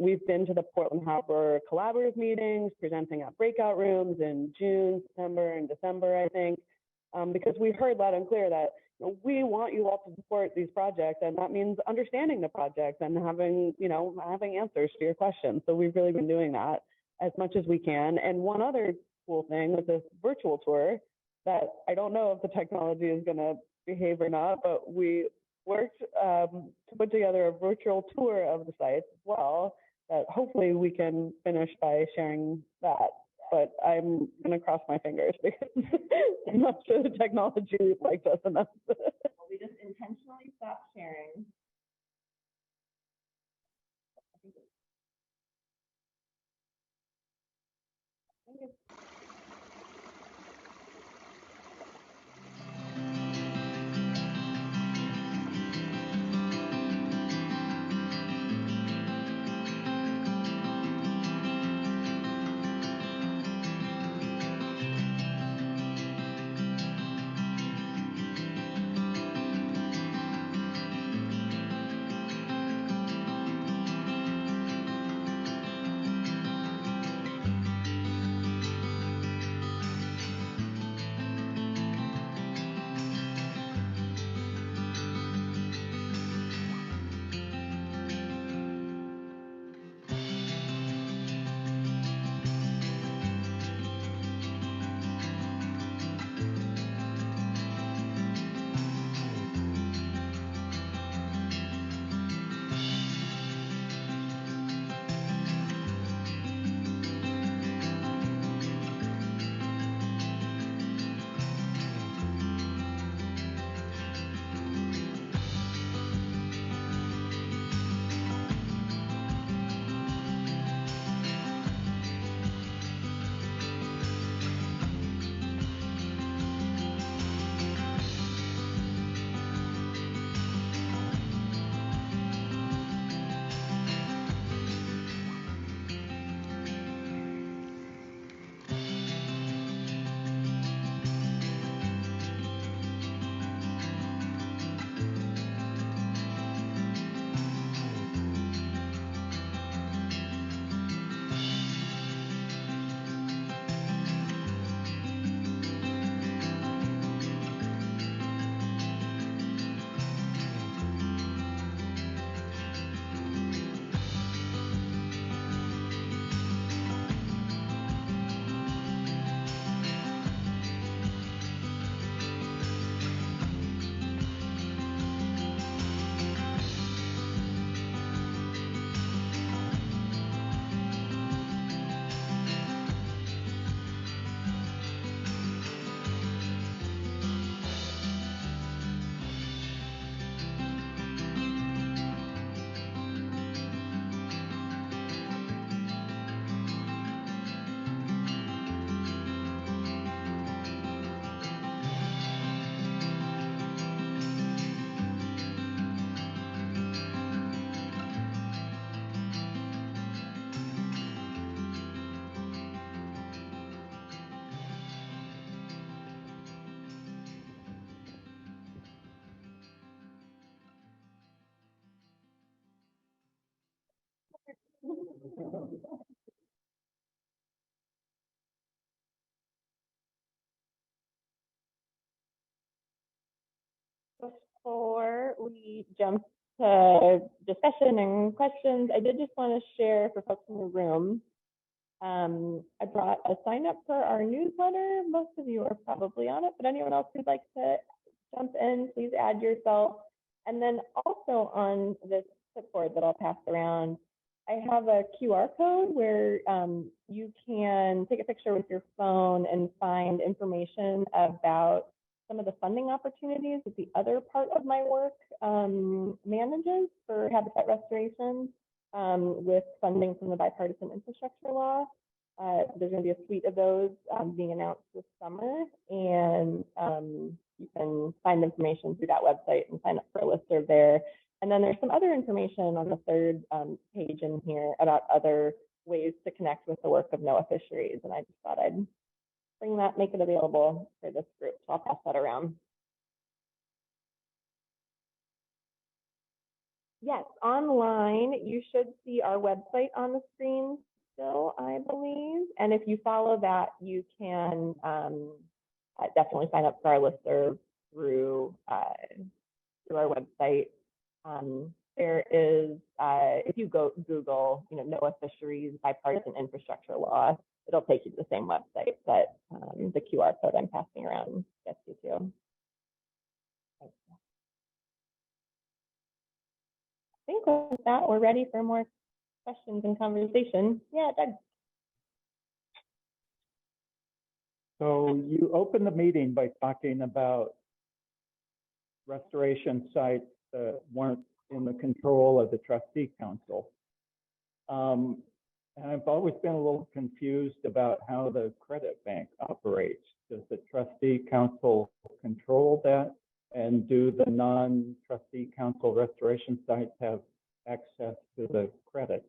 We've been to the Portland Harbor collaborative meetings, presenting at breakout rooms in June, September, and December, I think, because we heard loud and clear that we want you all to support these projects, and that means understanding the projects and having answers to your questions. So we've really been doing that as much as we can. And one other cool thing with this virtual tour that I don't know if the technology is going to behave or not, but we worked to put together a virtual tour of the sites as well that hopefully we can finish by sharing that. But I'm going to cross my fingers because I'm not sure the technology liked us enough. We just intentionally stopped sharing. I think it's Before we jump to discussion and questions, I did just want to share for folks in the room. I brought a sign up for our newsletter. Most of you are probably on it, but anyone else who'd like to jump in, please add yourself. And then also on this clipboard that I'll pass around, I have a QR code where you can take a picture with your phone and find information about some of the funding opportunities that the other part of my work manages for habitat restoration with funding from the bipartisan infrastructure law. There's going to be a suite of those being announced this summer, and you can find information through that website and sign up for a listserv there. And then there's some other information on the third page in here about other ways to connect with the work of NOAA Fisheries, and I just thought I'd bring that, make it available for this group. So I'll pass that around. Yes, online, you should see our website on the screen still, I believe. And if you follow that, you can definitely sign up for our listserv through our website. There is, if you go Google, NOAA Fisheries Bipartisan Infrastructure Law, it'll take you to the same website that the QR code I'm passing around gets you to. I think with that, we're ready for more questions and conversation. Yeah, Doug. So you opened the meeting by talking about restoration sites that weren't in the control of the trustee council. And I've always been a little confused about how the credit bank operates. Does the trustee council control that? And do the non-trustee council restoration sites have access to the credits?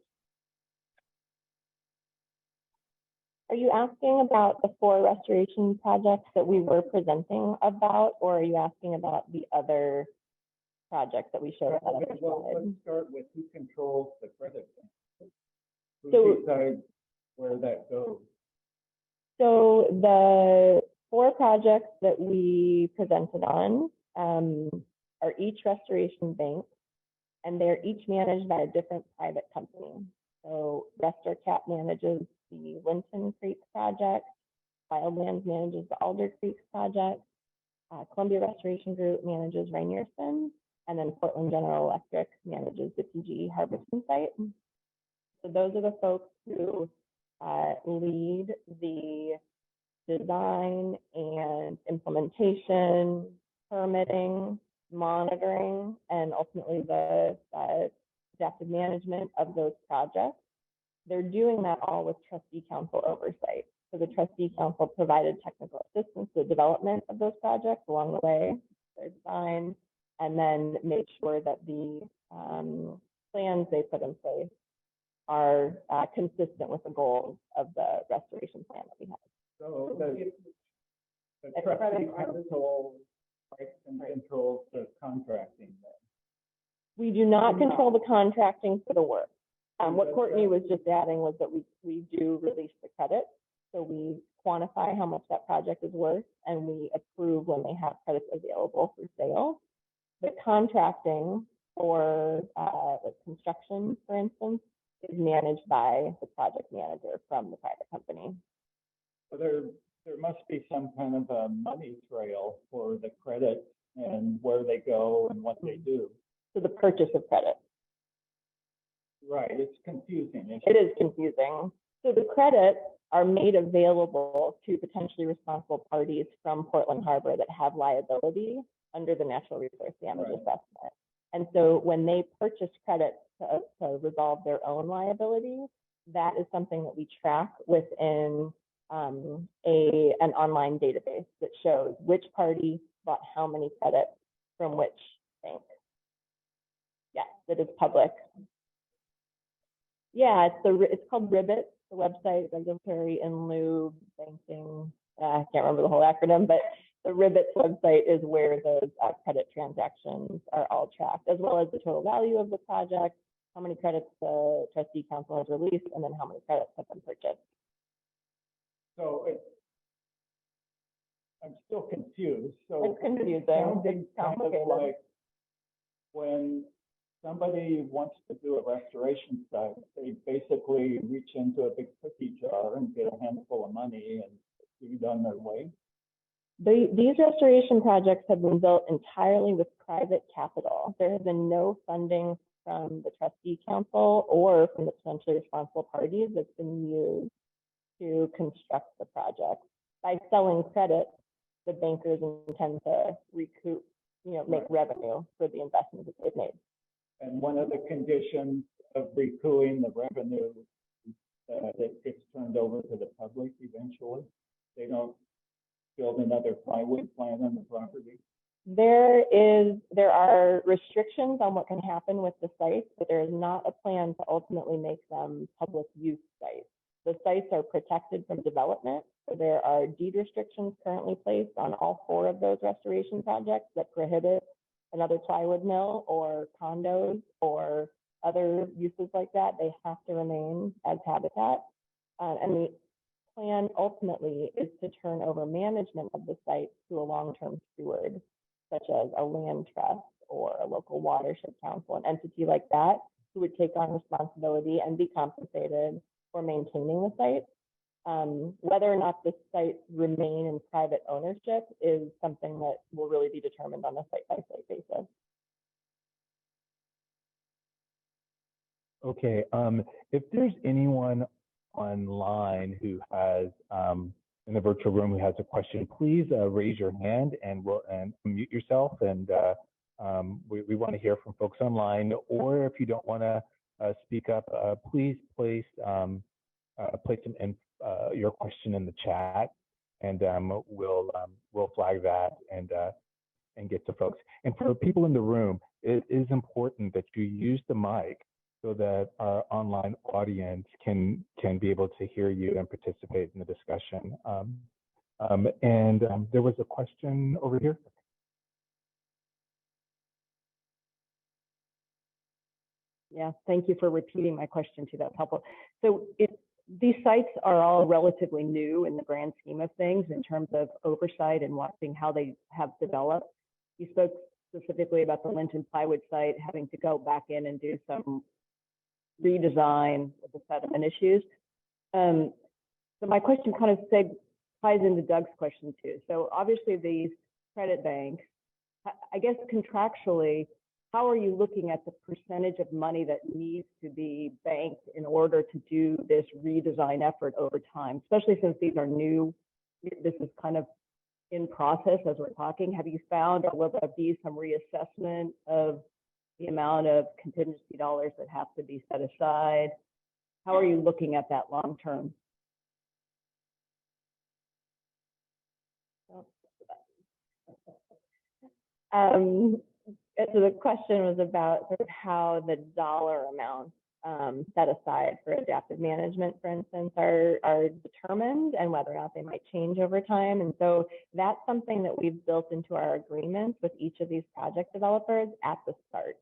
Are you asking about the 4 restoration projects that we were presenting about, or are you asking about the other projects that we showed? Well, let's start with who controls the credit bank. Who So- decides where that goes? So the 4 projects that we presented on are each restoration bank, and they're each managed by a different private company. So RestorCap manages the Linton Creek project, Wildlands manages the Alder Creek project, Columbia Restoration Group manages Rainierson, and then Portland General Electric manages the PGE Harbison site. So those are the folks who lead the design and implementation, permitting, monitoring, and ultimately the adaptive management of those projects. They're doing that all with trustee council oversight. So the trustee council provided technical assistance to the development of those projects along the way, their design, and then made sure that the plans they put in place are consistent with the goals of the restoration plan that we have. So the trustee council controls the contracting then? We do not control the contracting for the work. What Courtney was just adding was that we do release the credit. So we quantify how much that project is worth, and we approve when they have credits available for sale. The contracting for like construction, for instance, is managed by the project manager from the private company. So there must be some kind of a money trail for the credits and where they go and what they do. So the purchase of credit. Right, it's confusing. It is confusing. So the credits are made available to potentially responsible parties from Portland Harbor that have liability under the natural resource damage Right. assessment. And so when they purchase credits to resolve their own liability, that is something that we track within an online database that shows which party bought how many credits from which bank. Yes, it is public. Yeah, it's called Ribbit, the website, Regulatory in Lieu Banking. I can't remember the whole acronym, but the Ribbit website is where those credit transactions are all tracked, as well as the total value of the project, how many credits the trustee council has released, and then how many credits have been purchased. So I'm still confused. So It's confusing, sounding it's kind of complicated. like when somebody wants to do a restoration site, they basically reach into a big cookie jar and get a handful of money and proceed on their way. These restoration projects have been built entirely with private capital. There has been no funding from the trustee council or from the potentially responsible parties that's been used to construct the project. By selling credit, the bankers intend to recoup, make revenue for the investment that they've made. And one of the conditions of recouping the revenue is that it gets turned over to the public eventually. They don't build another plywood plant on the property. There are restrictions on what can happen with the sites, but there is not a plan to ultimately make them public use sites. The sites are protected from development, so there are deed restrictions currently placed on all 4 of those restoration projects that prohibit another plywood mill or condos or other uses like that. They have to remain as habitat. And the plan ultimately is to turn over management of the site to a long-term steward, such as a land trust or a local watershed council, an entity like that, who would take on responsibility and be compensated for maintaining the site. Whether or not the sites remain in private ownership is something that will really be determined on a site-by-site basis. Okay, if there's anyone online who has, in the virtual room who has a question, please raise your hand and unmute yourself. And we want to hear from folks online. Or if you don't want to speak up, please place your question in the chat, and we'll flag that and get to folks. And for people in the room, it is important that you use the mic so that our online audience can be able to hear you and participate in the discussion. There was a question over here. Yeah, thank you for repeating my question too. That's helpful. So these sites are all relatively new in the grand scheme of things in terms of oversight and watching how they have developed. You spoke specifically about the Linton plywood site having to go back in and do some redesign with the sediment issues. So my question kind of ties into Doug's question too. So obviously these credit banks, I guess contractually, how are you looking at the percentage of money that needs to be banked in order to do this redesign effort over time, especially since these are new? This is kind of in process as we're talking. Have you found, or will there be some reassessment of the amount of contingency dollars that have to be set aside? How are you looking at that long term? So the question was about sort of how the dollar amounts set aside for adaptive management, for instance, are determined and whether or not they might change over time. And so that's something that we've built into our agreements with each of these project developers at the start.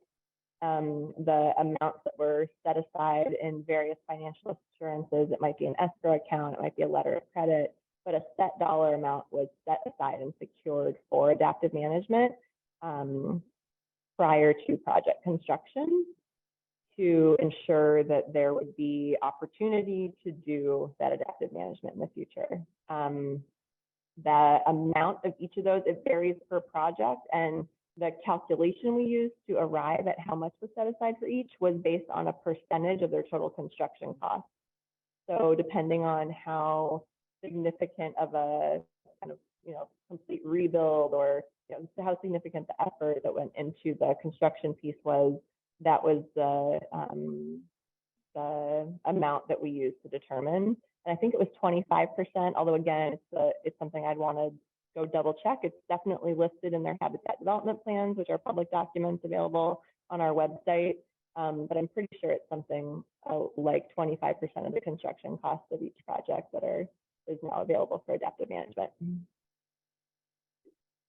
The amounts that were set aside in various financial assurances, it might be an escrow account, it might be a letter of credit, but a set dollar amount was set aside and secured for adaptive management prior to project construction to ensure that there would be opportunity to do that adaptive management in the future. The amount of each of those, it varies per project, and the calculation we used to arrive at how much was set aside for each was based on a percentage of their total construction cost. So depending on how significant of a kind of, complete rebuild, or how significant the effort that went into the construction piece was, that was the amount that we used to determine. And I think it was 25%, although again, it's something I'd want to go double check. It's definitely listed in their habitat development plans, which are public documents available on our website. But I'm pretty sure it's something like 25% of the construction cost of each project is now available for adaptive management.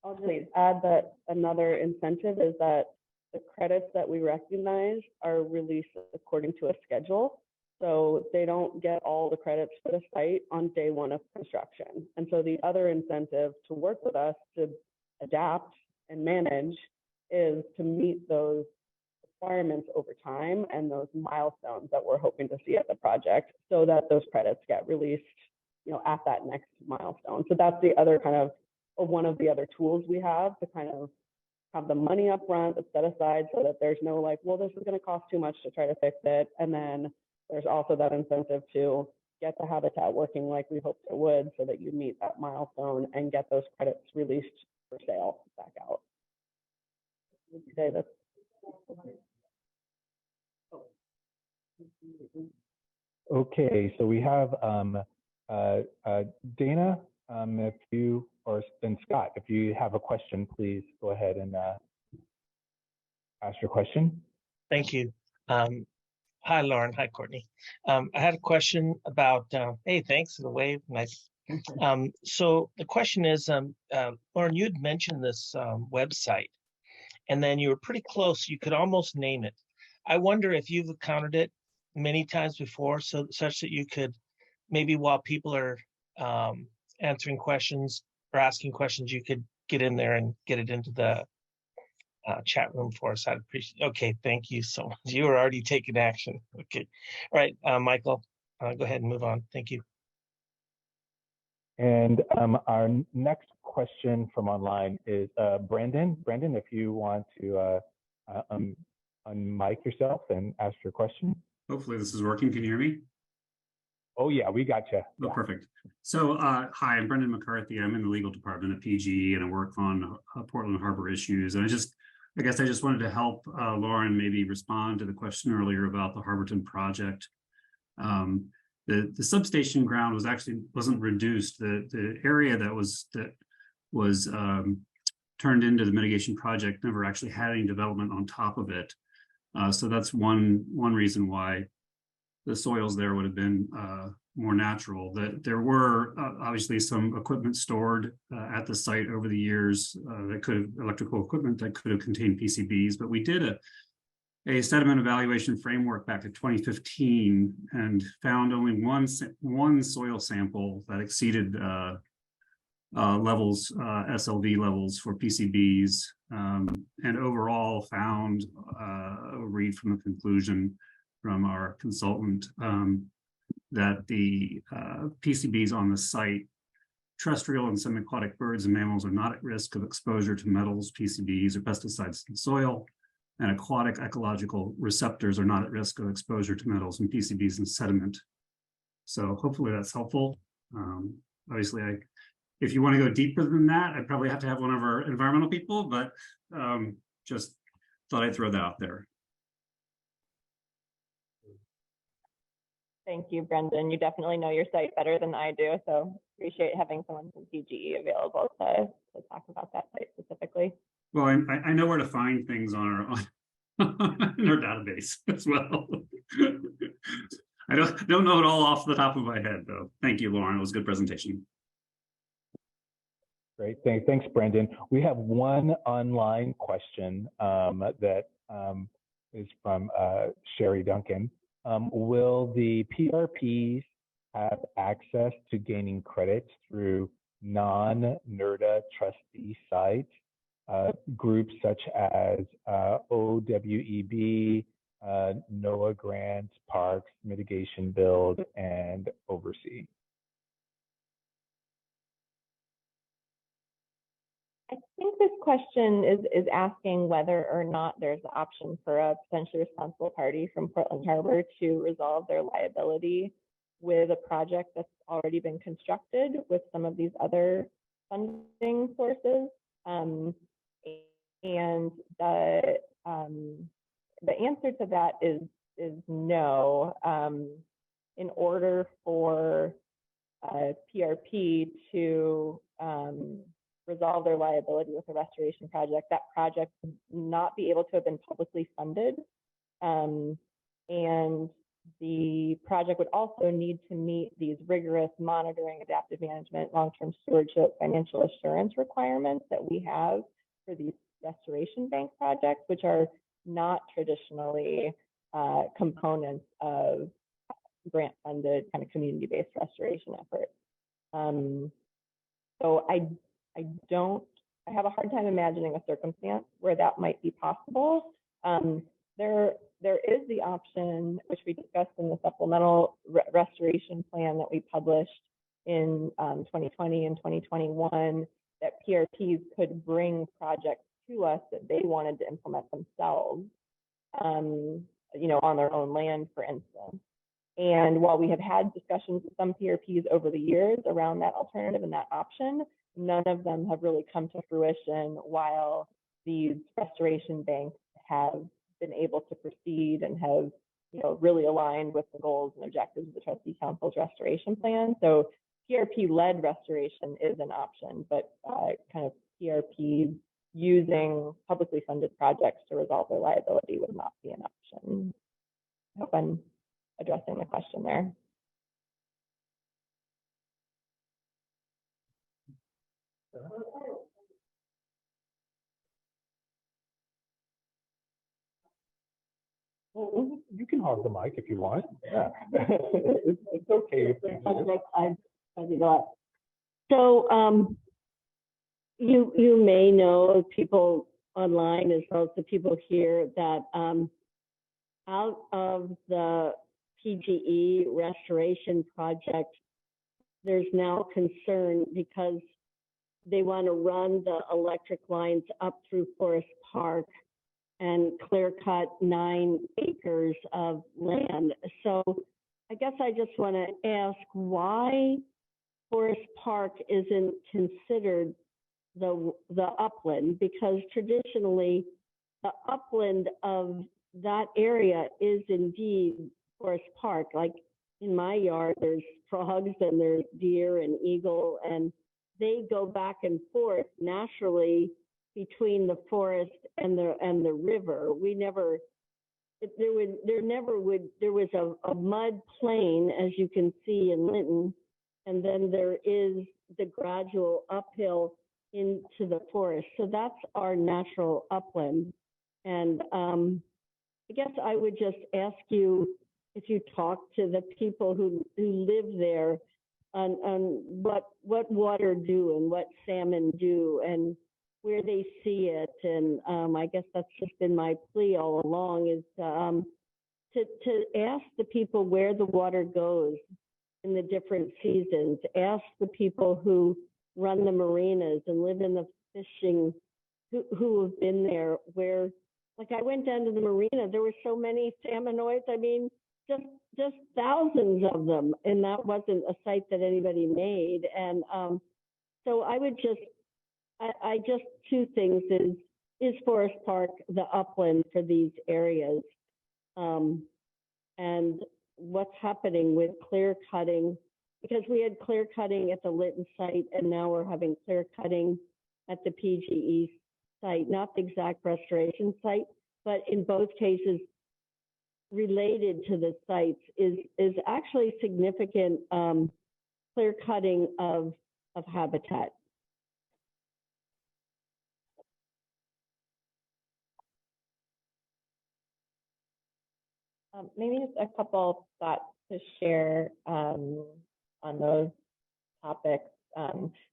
I'll just add that another incentive is that the credits that we recognize are released according to a schedule. So they don't get all the credits for the site on day one of construction. And so the other incentive to work with us to adapt and manage is to meet those requirements over time and those milestones that we're hoping to see at the project so that those credits get released, at that next milestone. So that's the other kind of one of the other tools we have to kind of have the money up front that's set aside so that there's no like, well, this is going to cost too much to try to fix it. And then there's also that incentive to get the habitat working like we hoped it would so that you meet that milestone and get those credits released for sale back out. Would you say that's Okay, so we have Dana, if you, and Scott, if you have a question, please go ahead and ask your question. Thank you. Hi, Lauren. Hi, Courtney. I had a question about, hey, thanks for the wave. Nice. So the question is, Lauren, you had mentioned this website, and then you were pretty close. You could almost name it. I wonder if you've encountered it many times before, such that you could maybe while people are answering questions or asking questions, you could get in there and get it into the chat room for us. I'd appreciate. Okay, thank you so much. You are already taking action. Okay, all right, Michael, go ahead and move on. Thank you. And our next question from online is Brandon. Brandon, if you want to unmic yourself and ask your question. Hopefully this is working. Can you hear me? Oh yeah, we got you. Oh, perfect. So, hi, I'm Brendan McCarthy. I'm in the legal department at PGE and I work on Portland Harbor issues. And I guess I just wanted to help Lauren maybe respond to the question earlier about the Harborton project. The substation ground wasn't reduced. The area that was turned into the mitigation project never actually had any development on top of it. So that's one reason why the soils there would have been more natural. That there were obviously some equipment stored at the site over the years electrical equipment that could have contained PCBs, but we did a sediment evaluation framework back in 2015 and found only one soil sample that exceeded levels, SLV levels for PCBs, and overall found, read from the conclusion from our consultant, that the PCBs on the site, terrestrial and semi-aquatic birds and mammals are not at risk of exposure to metals, PCBs, or pesticides in the soil, and aquatic ecological receptors are not at risk of exposure to metals and PCBs in sediment. So hopefully that's helpful. Obviously, if you want to go deeper than that, I'd probably have to have one of our environmental people, but just thought I'd throw that out there. Thank you, Brendan. You definitely know your site better than I do, so appreciate having someone from PGE available to talk about that site specifically. Well, I know where to find things on our in our database as well. I don't know it all off the top of my head, though. Thank you, Lauren. It was a good presentation. Great, thanks, Brendan. We have one online question that is from Sherry Duncan. Will the PRPs have access to gaining credits through non-NRDA trustee sites, groups such as OWEB, NOAA Grants, Parks, Mitigation Build, and Oversee? I think this question is asking whether or not there's the option for a potentially responsible party from Portland Harbor to resolve their liability with a project that's already been constructed with some of these other funding sources. And the answer to that is no. In order for PRP to resolve their liability with a restoration project, that project would not be able to have been publicly funded. And the project would also need to meet these rigorous monitoring, adaptive management, long-term stewardship, financial assurance requirements that we have for these restoration bank projects, which are not traditionally components of grant-funded kind of community-based restoration efforts. So I have a hard time imagining a circumstance where that might be possible. There is the option, which we discussed in the supplemental restoration plan that we published in 2020 and 2021, that PRPs could bring projects to us that they wanted to implement themselves, you know, on their own land, for instance. And while we have had discussions with some PRPs over the years around that alternative and that option, none of them have really come to fruition while these restoration banks have been able to proceed and have, you know, really aligned with the goals and objectives of the Trustee Council's restoration plan. So PRP-led restoration is an option, but kind of PRP using publicly funded projects to resolve their liability would not be an option. I hope I'm addressing the question there. Well, you can hog the mic if you want. Yeah. It's okay. So you may know, people online as well as the people here, that out of the PGE restoration project, there's now concern because they want to run the electric lines up through Forest Park and clear cut 9 acres of land. So I guess I just want to ask why Forest Park isn't considered the upland, because traditionally the upland of that area is indeed Forest Park. Like in my yard, there's frogs and there's deer and eagle, and they go back and forth naturally between the forest and the river. We never, there was a mud plain, as you can see in Linton, and then there is the gradual uphill into the forest. So that's our natural upland. And I guess I would just ask you, if you talk to the people who live there, on what water do and what salmon do and where they see it. And I guess that's just been my plea all along, is to ask the people where the water goes in the different seasons. Ask the people who run the marinas and live in the fishing, who have been there, where, like I went down to the marina, there were so many salmonoids. I mean, just thousands of them, and that wasn't a site that anybody made. And so I would just, I just, two things is Forest Park the upland for these areas? And what's happening with clear cutting? Because we had clear cutting at the Lytton site, and now we're having clear cutting at the PGE site, not the exact restoration site, but in both cases related to the sites is actually significant clear cutting of habitat. Maybe just a couple thoughts to share on those topics. I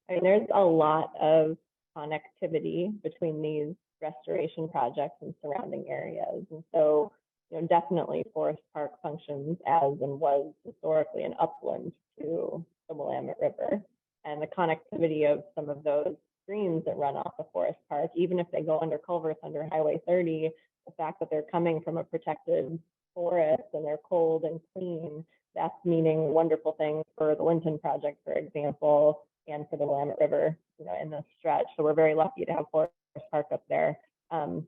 mean, there's a lot of connectivity between these restoration projects and surrounding areas. And so, you know, definitely Forest Park functions as and was historically an upland to the Willamette River. And the connectivity of some of those streams that run off of Forest Park, even if they go under culverts under Highway 30, the fact that they're coming from a protected forest and they're cold and clean, that's meaning wonderful things for the Linton project, for example, and for the Willamette River, you know, in this stretch. So we're very lucky to have Forest Park up there.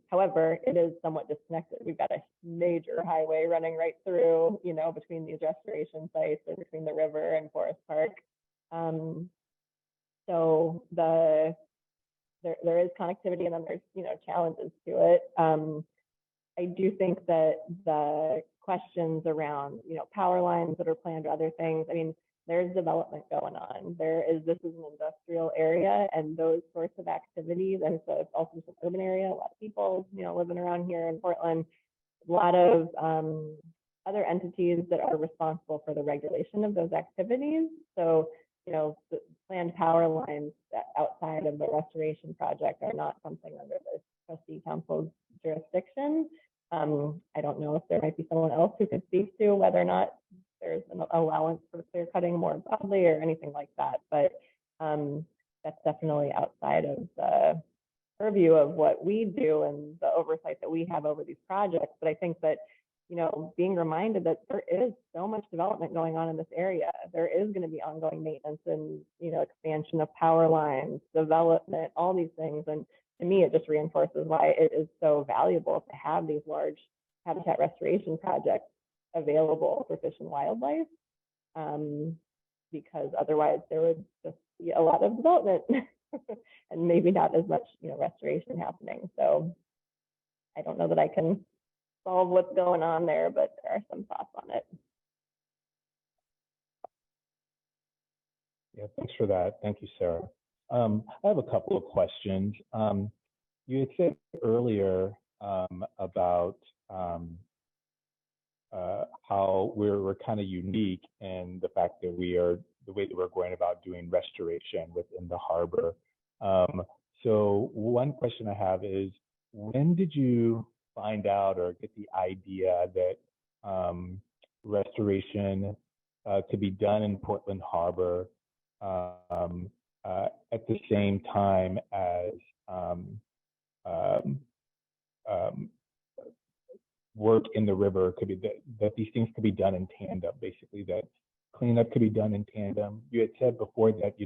However, it is somewhat disconnected. We've got a major highway running right through, you know, between these restoration sites or between the river and Forest Park. So there is connectivity, and then there's, you know, challenges to it. I do think that the questions around, you know, power lines that are planned or other things, I mean, there's development going on. This is an industrial area, and those sorts of activities, and so it's also just an urban area, a lot of people, living around here in Portland, a lot of other entities that are responsible for the regulation of those activities. So, the planned power lines outside of the restoration project are not something under the trustee council's jurisdiction. I don't know if there might be someone else who could speak to whether or not there's an allowance for clear cutting more broadly or anything like that, but that's definitely outside of the purview of what we do and the oversight that we have over these projects. But I think that, being reminded that there is so much development going on in this area. There is going to be ongoing maintenance and, expansion of power lines, development, all these things. And to me, it just reinforces why it is so valuable to have these large habitat restoration projects available for fish and wildlife, because otherwise there would just be a lot of development and maybe not as much, restoration happening. So I don't know that I can solve what's going on there, but there are some thoughts on it. Yeah, thanks for that. Thank you, Sarah. I have a couple of questions. You had said earlier about how we're kind of unique in the fact that the way that we're going about doing restoration within the harbor. So one question I have is, when did you find out or get the idea that restoration could be done in Portland Harbor at the same time as work in the river, could be that these things could be done in tandem, basically, that cleanup could be done in tandem? You had said before that,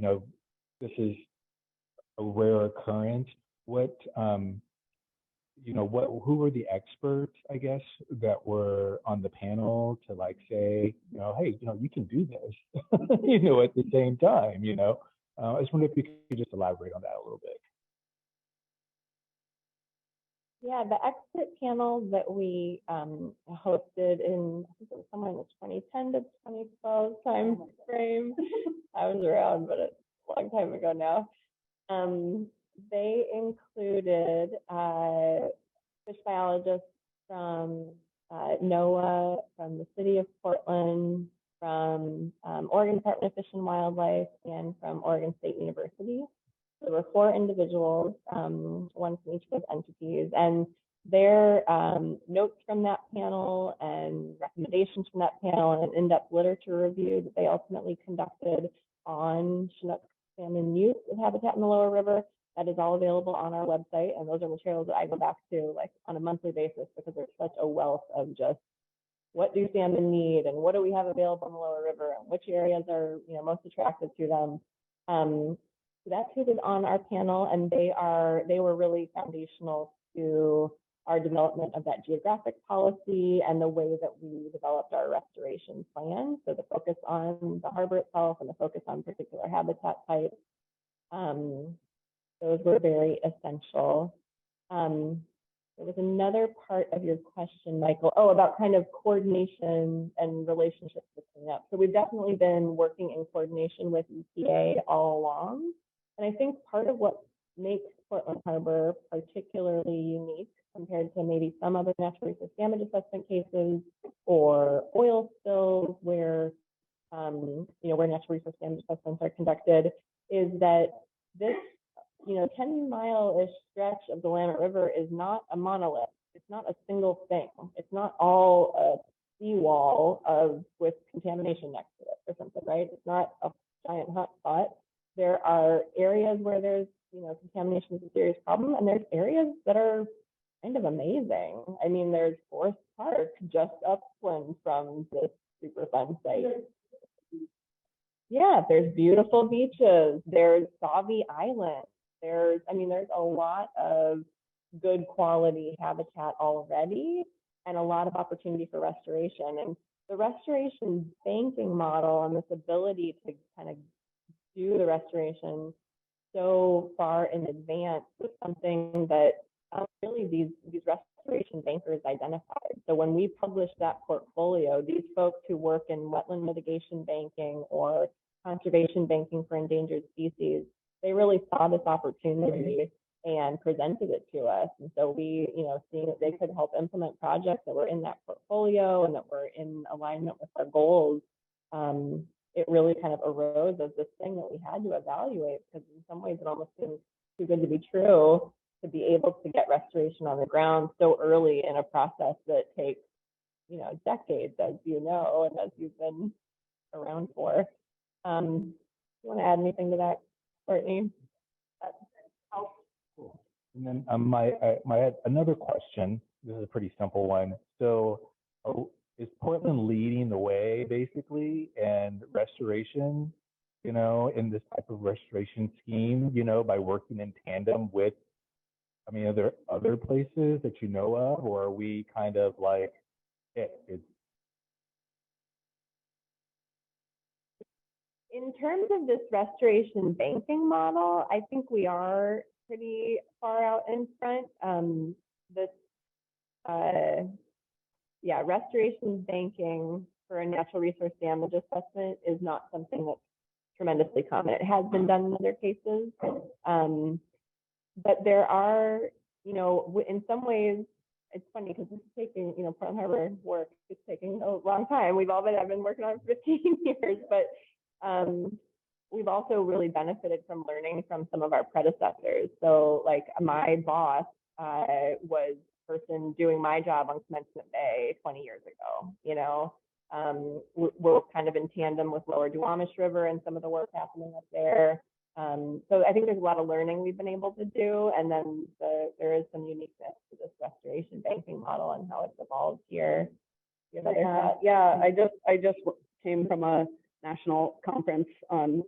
this is a rare occurrence. Who were the experts, I guess, that were on the panel to say, hey, you can do this, at the same time, I just wonder if you could just elaborate on that a little bit. Yeah, the expert panel that we hosted in, I think it was somewhere in the 2010 to 2012 time frame. I was around, but it's a long time ago now. They included fish biologists from NOAA, from the city of Portland, from Oregon Department of Fish and Wildlife, and from Oregon State University. There were 4 individuals, one from each of those entities, and their notes from that panel and recommendations from that panel and an in-depth literature review that they ultimately conducted on Chinook salmon use of habitat in the lower river, that is all available on our website. And those are materials that I go back to on a monthly basis, because there's such a wealth of just what do salmon need and what do we have available in the lower river and which areas are most attractive to them. So that's who was on our panel, and they were really foundational to our development of that geographic policy and the way that we developed our restoration plan. So the focus on the harbor itself and the focus on particular habitat types, those were very essential. There was another part of your question, Michael, about kind of coordination and relationships with cleanup. So we've definitely been working in coordination with EPA all along. And I think part of what makes Portland Harbor particularly unique compared to maybe some other natural resource damage assessment cases or oil spills where, where natural resource damage assessments are conducted, is that this 10-mile-ish stretch of the Willamette River is not a monolith. It's not a single thing. It's not all a seawall with contamination next to it or something, right? It's not a giant hot spot. There are areas where there's, contamination is a serious problem, and there's areas that are kind of amazing. I mean, there's Forest Park just upwind from this super fun site. Yeah, there's beautiful beaches. There's Sauvie Island. There's a lot of good quality habitat already and a lot of opportunity for restoration. And the restoration banking model and this ability to kind of do the restoration so far in advance is something that really these restoration restoration bankers identified. So when we published that portfolio, these folks who work in wetland mitigation banking or conservation banking for endangered species, they really saw this opportunity and presented it to us. And so we, seeing that they could help implement projects that were in that portfolio and that were in alignment with our goals, it really kind of arose as this thing that we had to evaluate, because in some ways it almost seems too good to be true to be able to get restoration on the ground so early in a process that takes, decades, as you know, and as you've been around for. You want to add anything to that, Courtney? And then my another question. This is a pretty simple one. So, is Portland leading the way basically in restoration? In this type of restoration scheme, by working in tandem with, are there other places that you know of, or are we kind of like it's In terms of this restoration banking model, I think we are pretty far out in front. Restoration banking for a natural resource damage assessment is not something that's tremendously common. It has been done in other cases, but there are, in some ways, it's funny because this is taking, Portland Harbor work is taking a long time. I've been working on it for 15 years, but we've also really benefited from learning from some of our predecessors. So like my boss was the person doing my job on Commencement Bay 20 years ago, we're kind of in tandem with Lower Duwamish River and some of the work happening up there. So I think there's a lot of learning we've been able to do, and then there is some uniqueness to this restoration banking model and how it's evolved here. I just came from a national conference on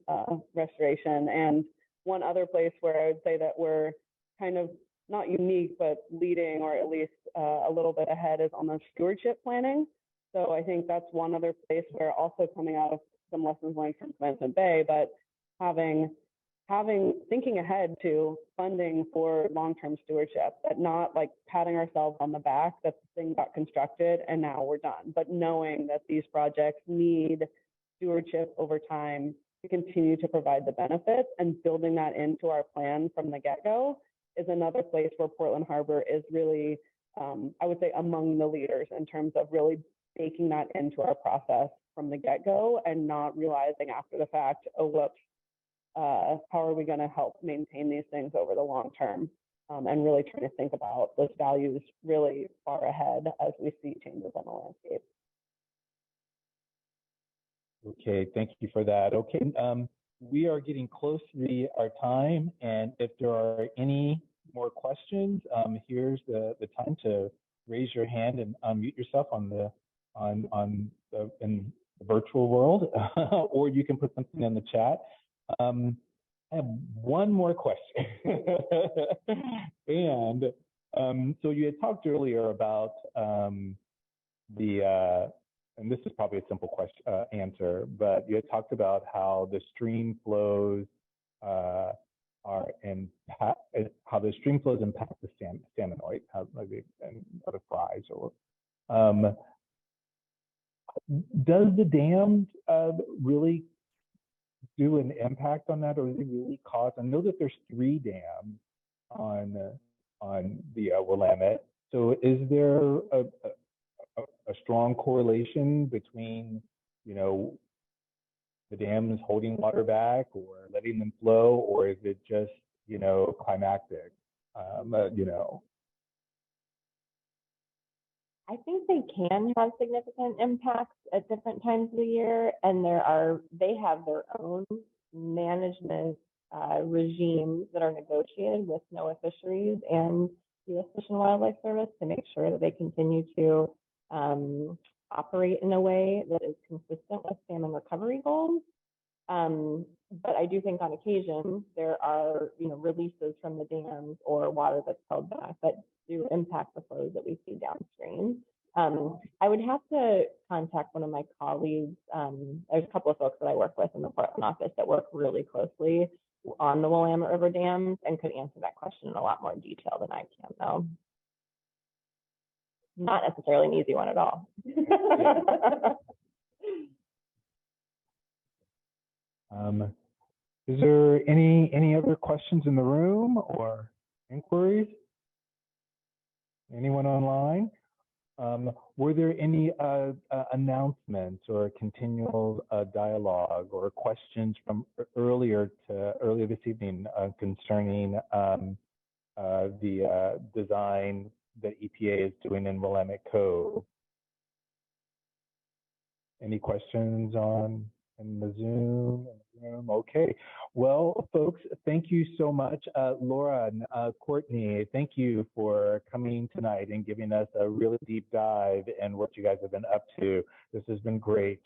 restoration, and one other place where I would say that we're kind of not unique but leading, or at least a little bit ahead, is on the stewardship planning. So I think that's one other place where, also coming out of some lessons learned from Commencement Bay, but thinking ahead to funding for long-term stewardship, but not like patting ourselves on the back that the thing got constructed and now we're done, but knowing that these projects need stewardship over time to continue to provide the benefits, and building that into our plan from the get-go is another place where Portland Harbor is really, I would say, among the leaders in terms of really baking that into our process from the get-go and not realizing after the fact, oh, whoops, how are we going to help maintain these things over the long term, and really trying to think about those values really far ahead as we see changes on the landscape. Okay, thank you for that. Okay, we are getting close to our time, and if there are any more questions, here's the time to raise your hand and unmute yourself in the virtual world, or you can put something in the chat. I have one more question. And so you had talked earlier about and this is probably a simple question answer, but you had talked about how the stream flows impact the salmonoid, how maybe and other fries, or does the dam really do an impact on that, or does it really cause? I know that there's 3 dams on the Willamette. So is there a strong correlation between, the dams holding water back or letting them flow, or is it just, climactic? I think they can have significant impacts at different times of the year, and they have their own management regimes that are negotiated with NOAA Fisheries and U.S. Fish and Wildlife Service to make sure that they continue to operate in a way that is consistent with salmon recovery goals. But I do think on occasion there are, releases from the dams or water that's held back that do impact the flows that we see downstream. I would have to contact one of my colleagues. There's a couple of folks that I work with in the Portland office that work really closely on the Willamette River dams and could answer that question in a lot more detail than I can, though. not necessarily an easy one at all. Is there any other questions in the room or inquiries? Anyone online? Were there any announcements or continual dialogue or questions from earlier this evening concerning the design that EPA is doing in Willamette Cove? Any questions in the Zoom? Okay. Well, folks, thank you so much. Laura and Courtney, thank you for coming tonight and giving us a really deep dive in what you guys have been up to. This has been great.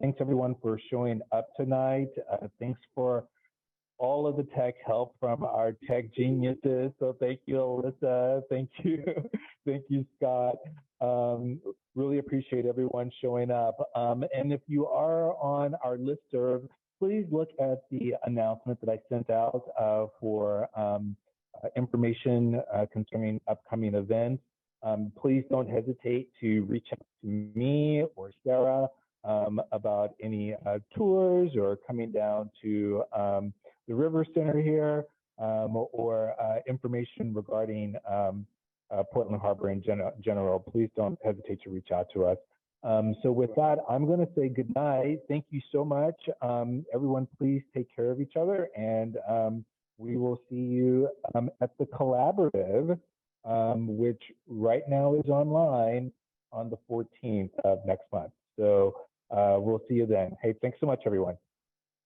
Thanks everyone for showing up tonight. Thanks for all of the tech help from our tech geniuses. So thank you, Alyssa. Thank you. Thank you, Scott. Really appreciate everyone showing up. And if you are on our listserv, please look at the announcement that I sent out for information concerning upcoming events. Please don't hesitate to reach out to me or Sarah about any tours or coming down to the River Center here or information regarding Portland Harbor in general. Please don't hesitate to reach out to us. So with that, I'm going to say good night. Thank you so much. Everyone, please take care of each other, and we will see you at the Collaborative, which right now is online on the 14th of next month. So we'll see you then. Hey, thanks so much, everyone.